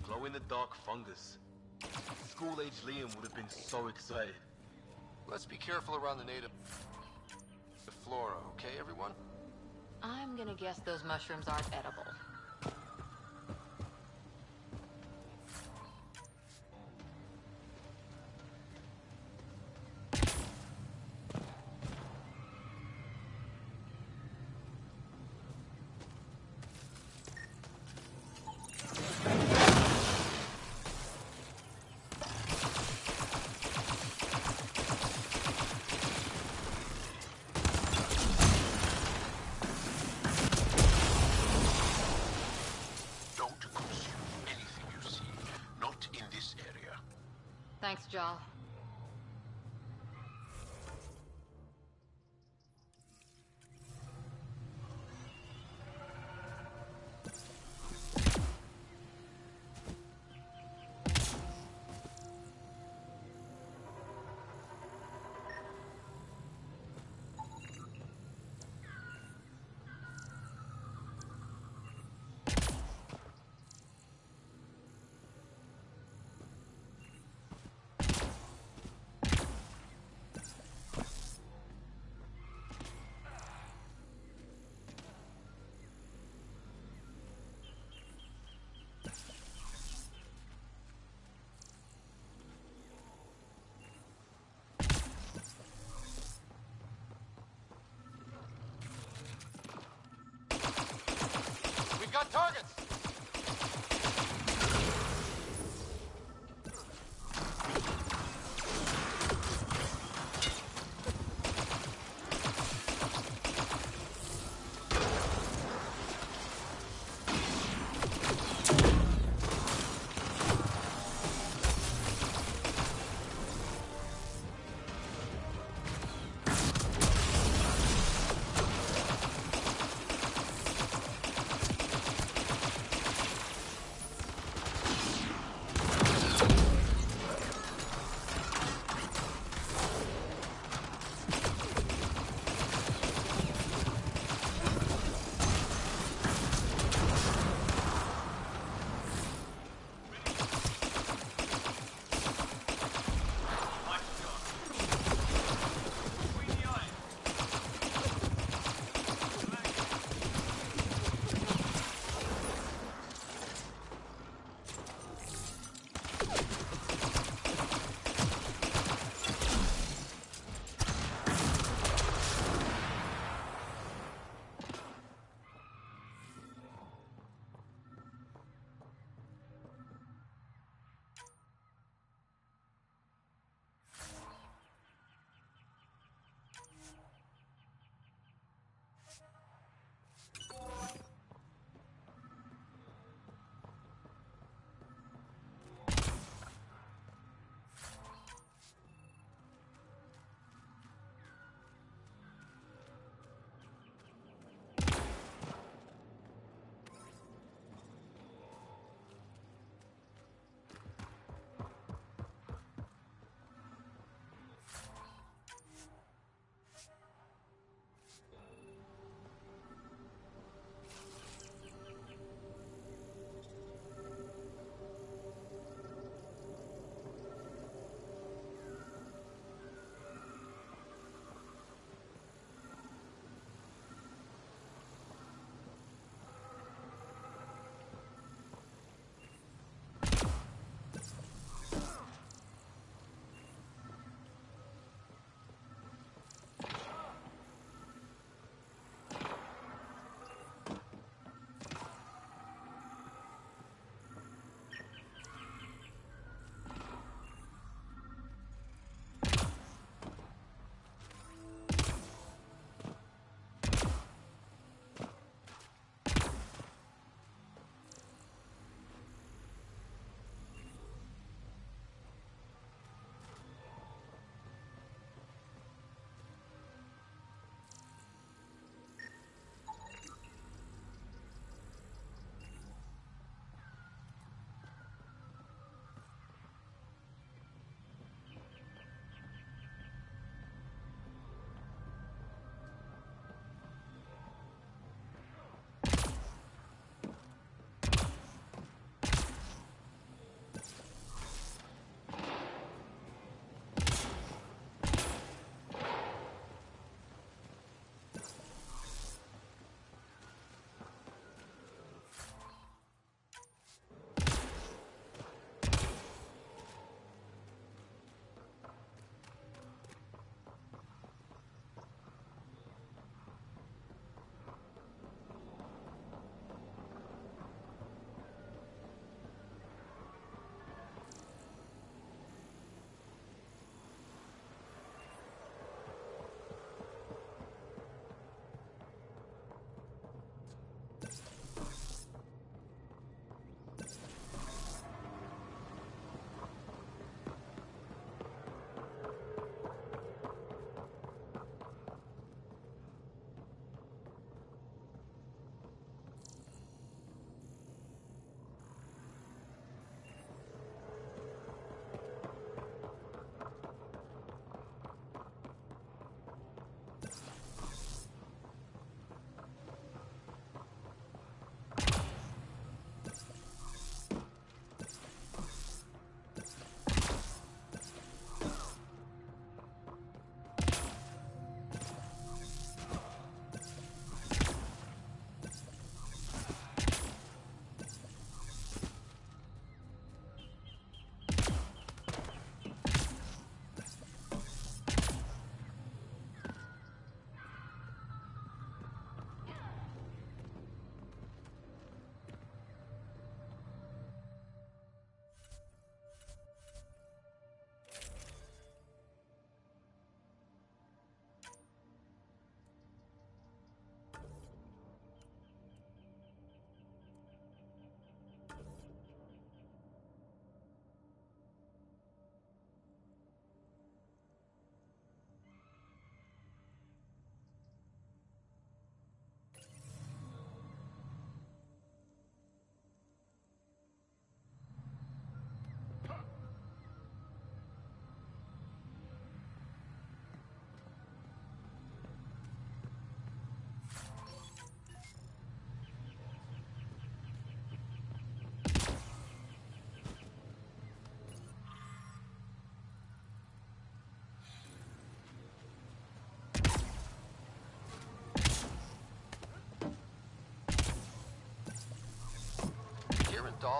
Glow-in-the-dark fungus. School-age Liam would have been so excited. Let's be careful around the native flora, okay, everyone? I'm gonna guess those mushrooms aren't edible. Thanks, Jal.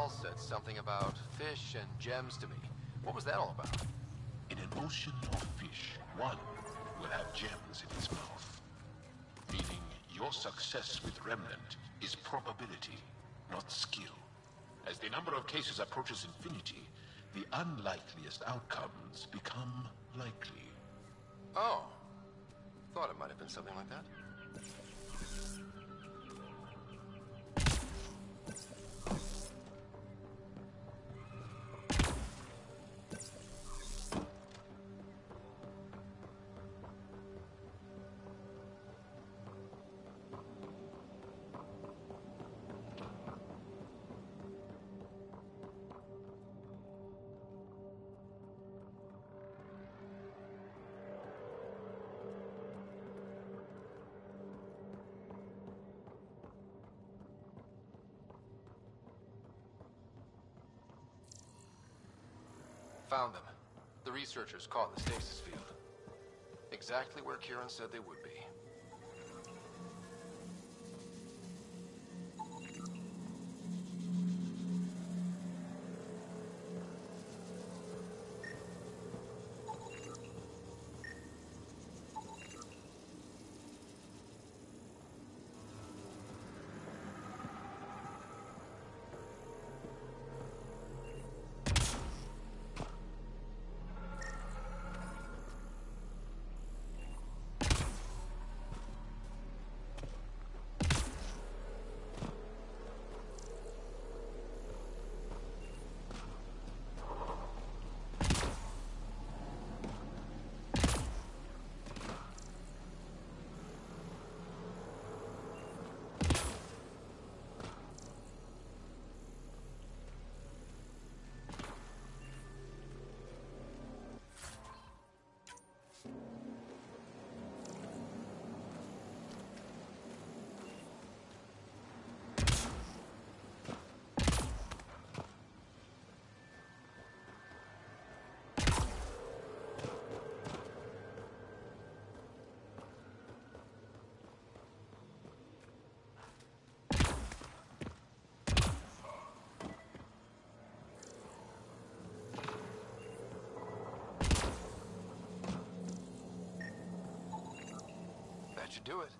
Jamal said something about fish and gems to me. What was that all about? In an ocean of fish, one will have gems in its mouth. Meaning your success with Remnant is probability, not skill. As the number of cases approaches infinity, the unlikeliest outcomes become likely. Oh. Thought it might have been something like that. Found them. The researchers caught the stasis field. Exactly where Kieran said they would be. That should do it.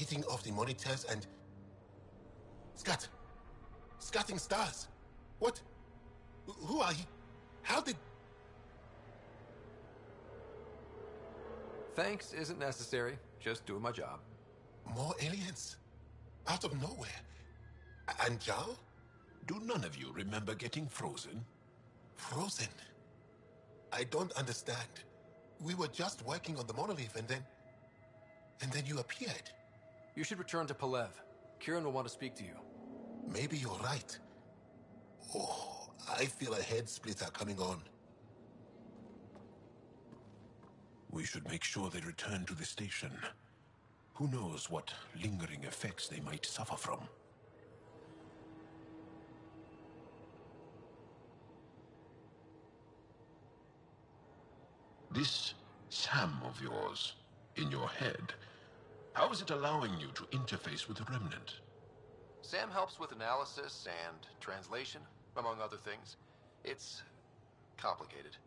hitting off the monitors and... Scatting stars. What? Who are you? How did... Thanks isn't necessary. Just doing my job. More aliens? Out of nowhere? And Zhao? Do none of you remember getting frozen? Frozen? I don't understand. We were just working on the monolith and then you appeared. You should return to Palev. Kieran will want to speak to you. Maybe you're right. Oh, I feel a head splitter coming on. We should make sure they return to the station. Who knows what lingering effects they might suffer from. This Sam of yours, in your head, how is it allowing you to interface with the Remnant? Sam helps with analysis and translation, among other things. It's complicated.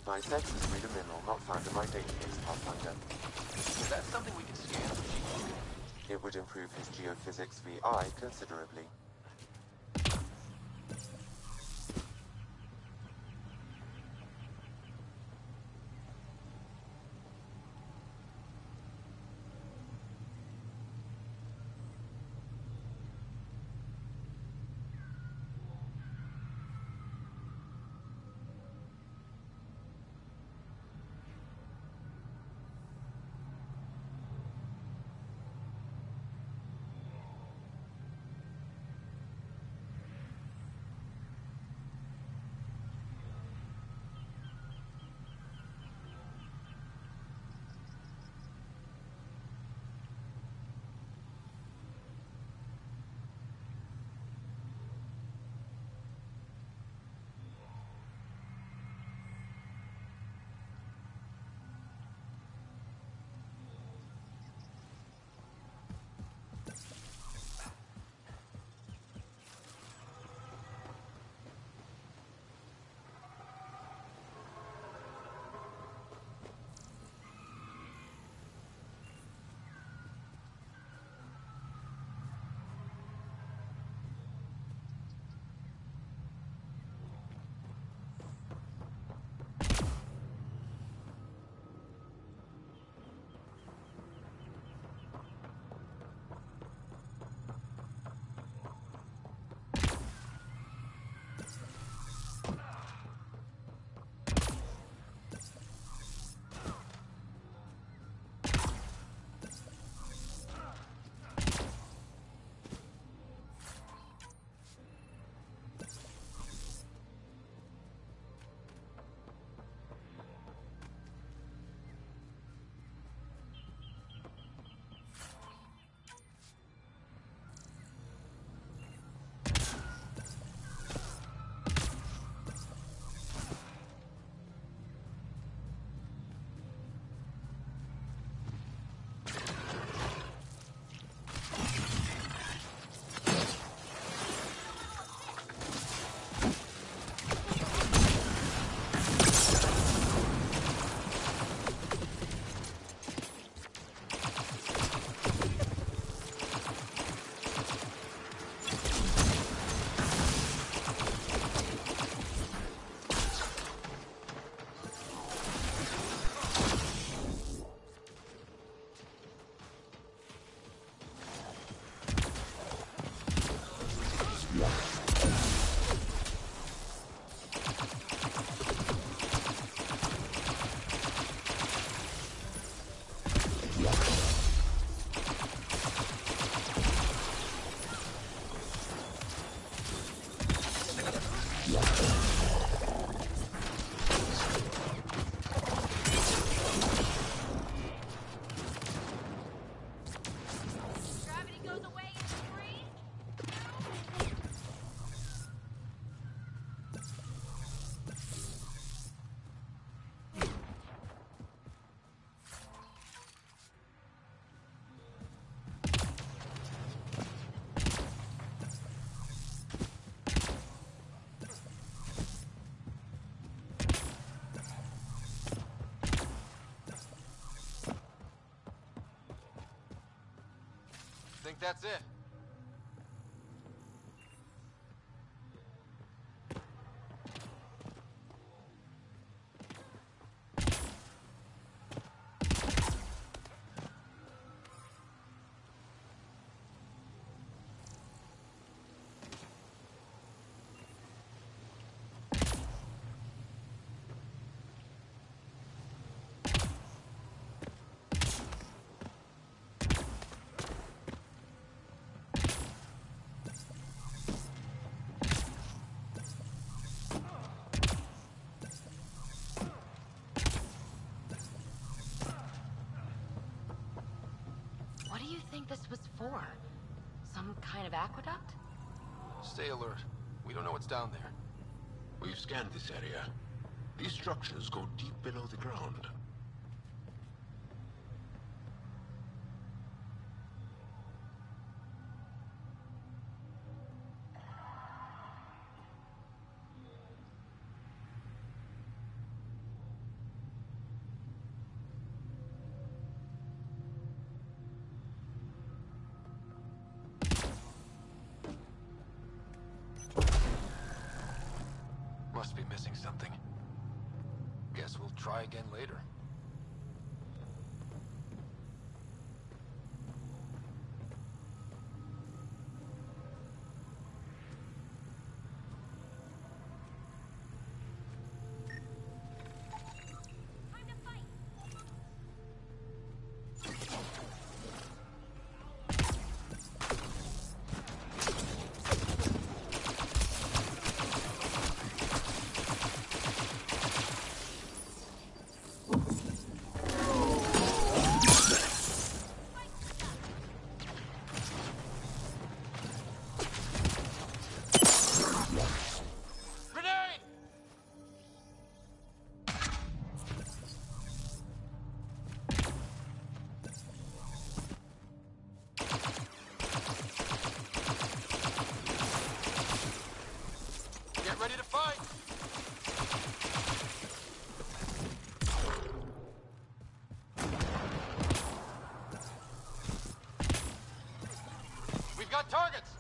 My census read a mineral not found in my database, Pathfinder. Is that something we can scan for geology? It would improve his geophysics VI considerably. Think that's it? What do you think this was for? Some kind of aqueduct? Stay alert. We don't know what's down there. We've scanned this area. These structures go deep below the ground. something. Guess we'll try again later. Ready to fight! We've got targets!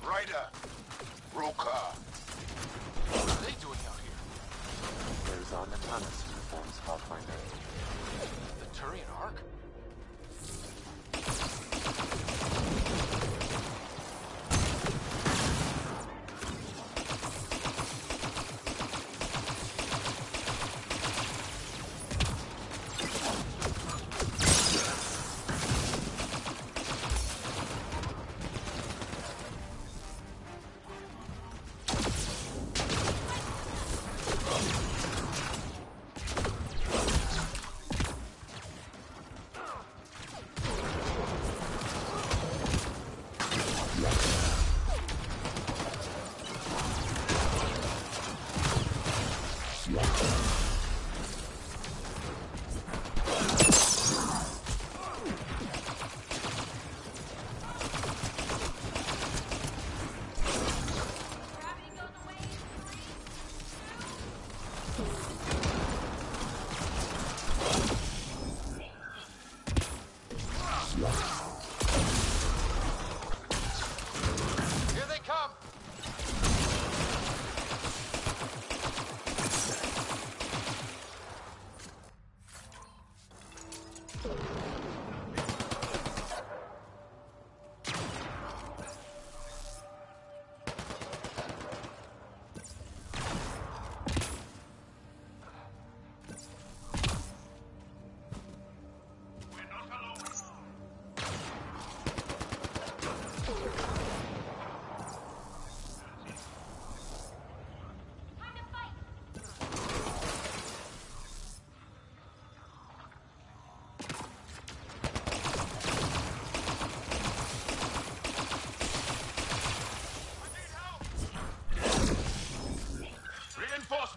Ryder! Roka! What are they doing out here? Those are Natana's uniforms, Pathfinder. The Turian Ark?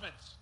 adjustments.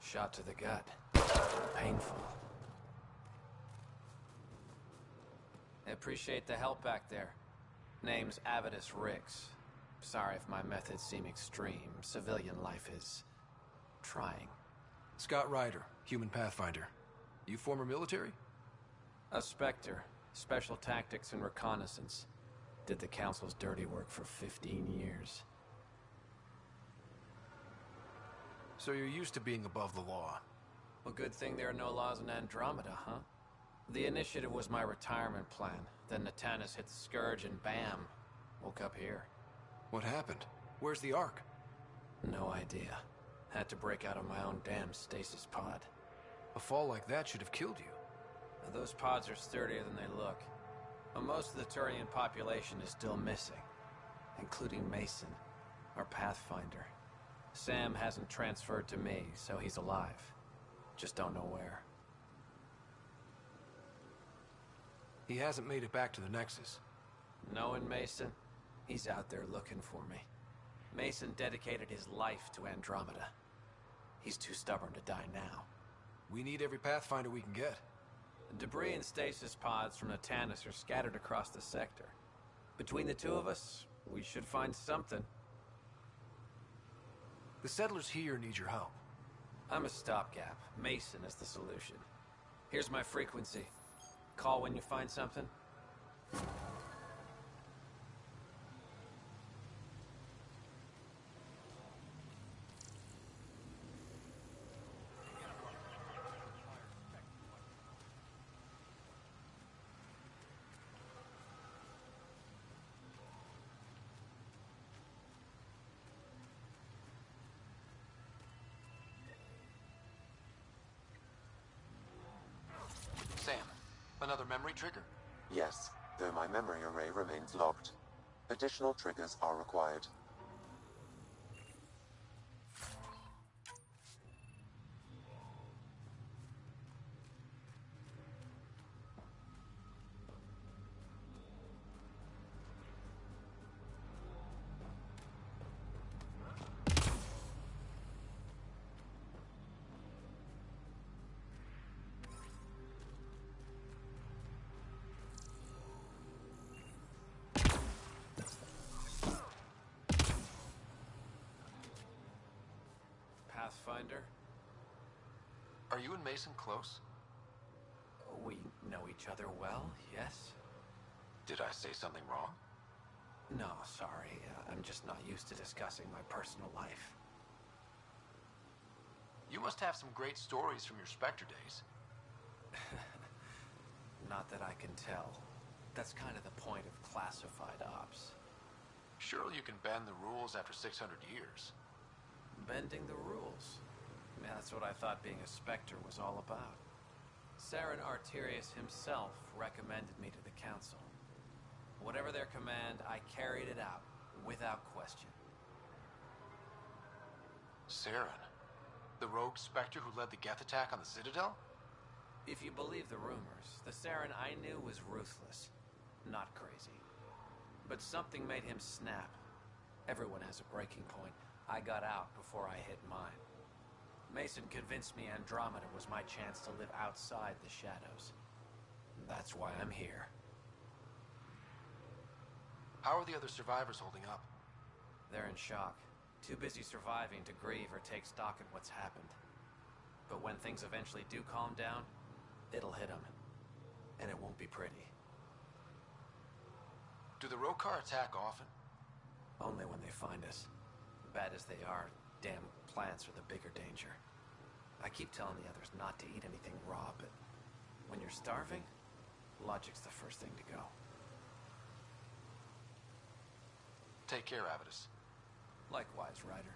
Shot to the gut. Painful. I appreciate the help back there. Name's Avidus Rix. Sorry if my methods seem extreme. Civilian life is trying. Scott Ryder, human pathfinder. You former military? A Spectre. Special tactics and reconnaissance. Did the Council's dirty work for 15 years. So you're used to being above the law. Well, good thing there are no laws in Andromeda, huh? The initiative was my retirement plan. Then Natanus hit the Scourge and bam, woke up here. What happened? Where's the Ark? No idea. Had to break out of my own damn stasis pod. A fall like that should have killed you. Now, those pods are sturdier than they look. But most of the Turian population is still missing, including Mason, our Pathfinder. Sam hasn't transferred to me, so he's alive. Just don't know where. He hasn't made it back to the Nexus. Knowing Mason, he's out there looking for me. Mason dedicated his life to Andromeda. He's too stubborn to die now. We need every Pathfinder we can get. Debris and stasis pods from Natanus are scattered across the sector. Between the two of us, we should find something. The settlers here need your help. I'm a stopgap. Mason is the solution. Here's my frequency. Call when you find something. Sam, another memory trigger? Yes, though my memory array remains locked. Additional triggers are required. Pathfinder? Are you and Mason close? We know each other well, yes? Did I say something wrong? No, sorry. I'm just not used to discussing my personal life. You must have some great stories from your Spectre days. Not that I can tell. That's kind of the point of classified ops. Surely you can bend the rules after 600 years. Bending the rules? Man, that's what I thought being a Spectre was all about. Saren Arterius himself recommended me to the Council. Whatever their command, I carried it out, without question. Saren? The rogue Spectre who led the Geth attack on the Citadel? If you believe the rumors, the Saren I knew was ruthless, not crazy. But something made him snap. Everyone has a breaking point. I got out before I hit mine. Mason convinced me Andromeda was my chance to live outside the shadows. That's why I'm here. How are the other survivors holding up? They're in shock. Too busy surviving to grieve or take stock in what's happened. But when things eventually do calm down, it'll hit them. And it won't be pretty. Do the Rokar attack often? Only when they find us. Bad as they are, damn plants are the bigger danger. I keep telling the others not to eat anything raw, but when you're starving, logic's the first thing to go. Take care, Avidus. Likewise, Ryder.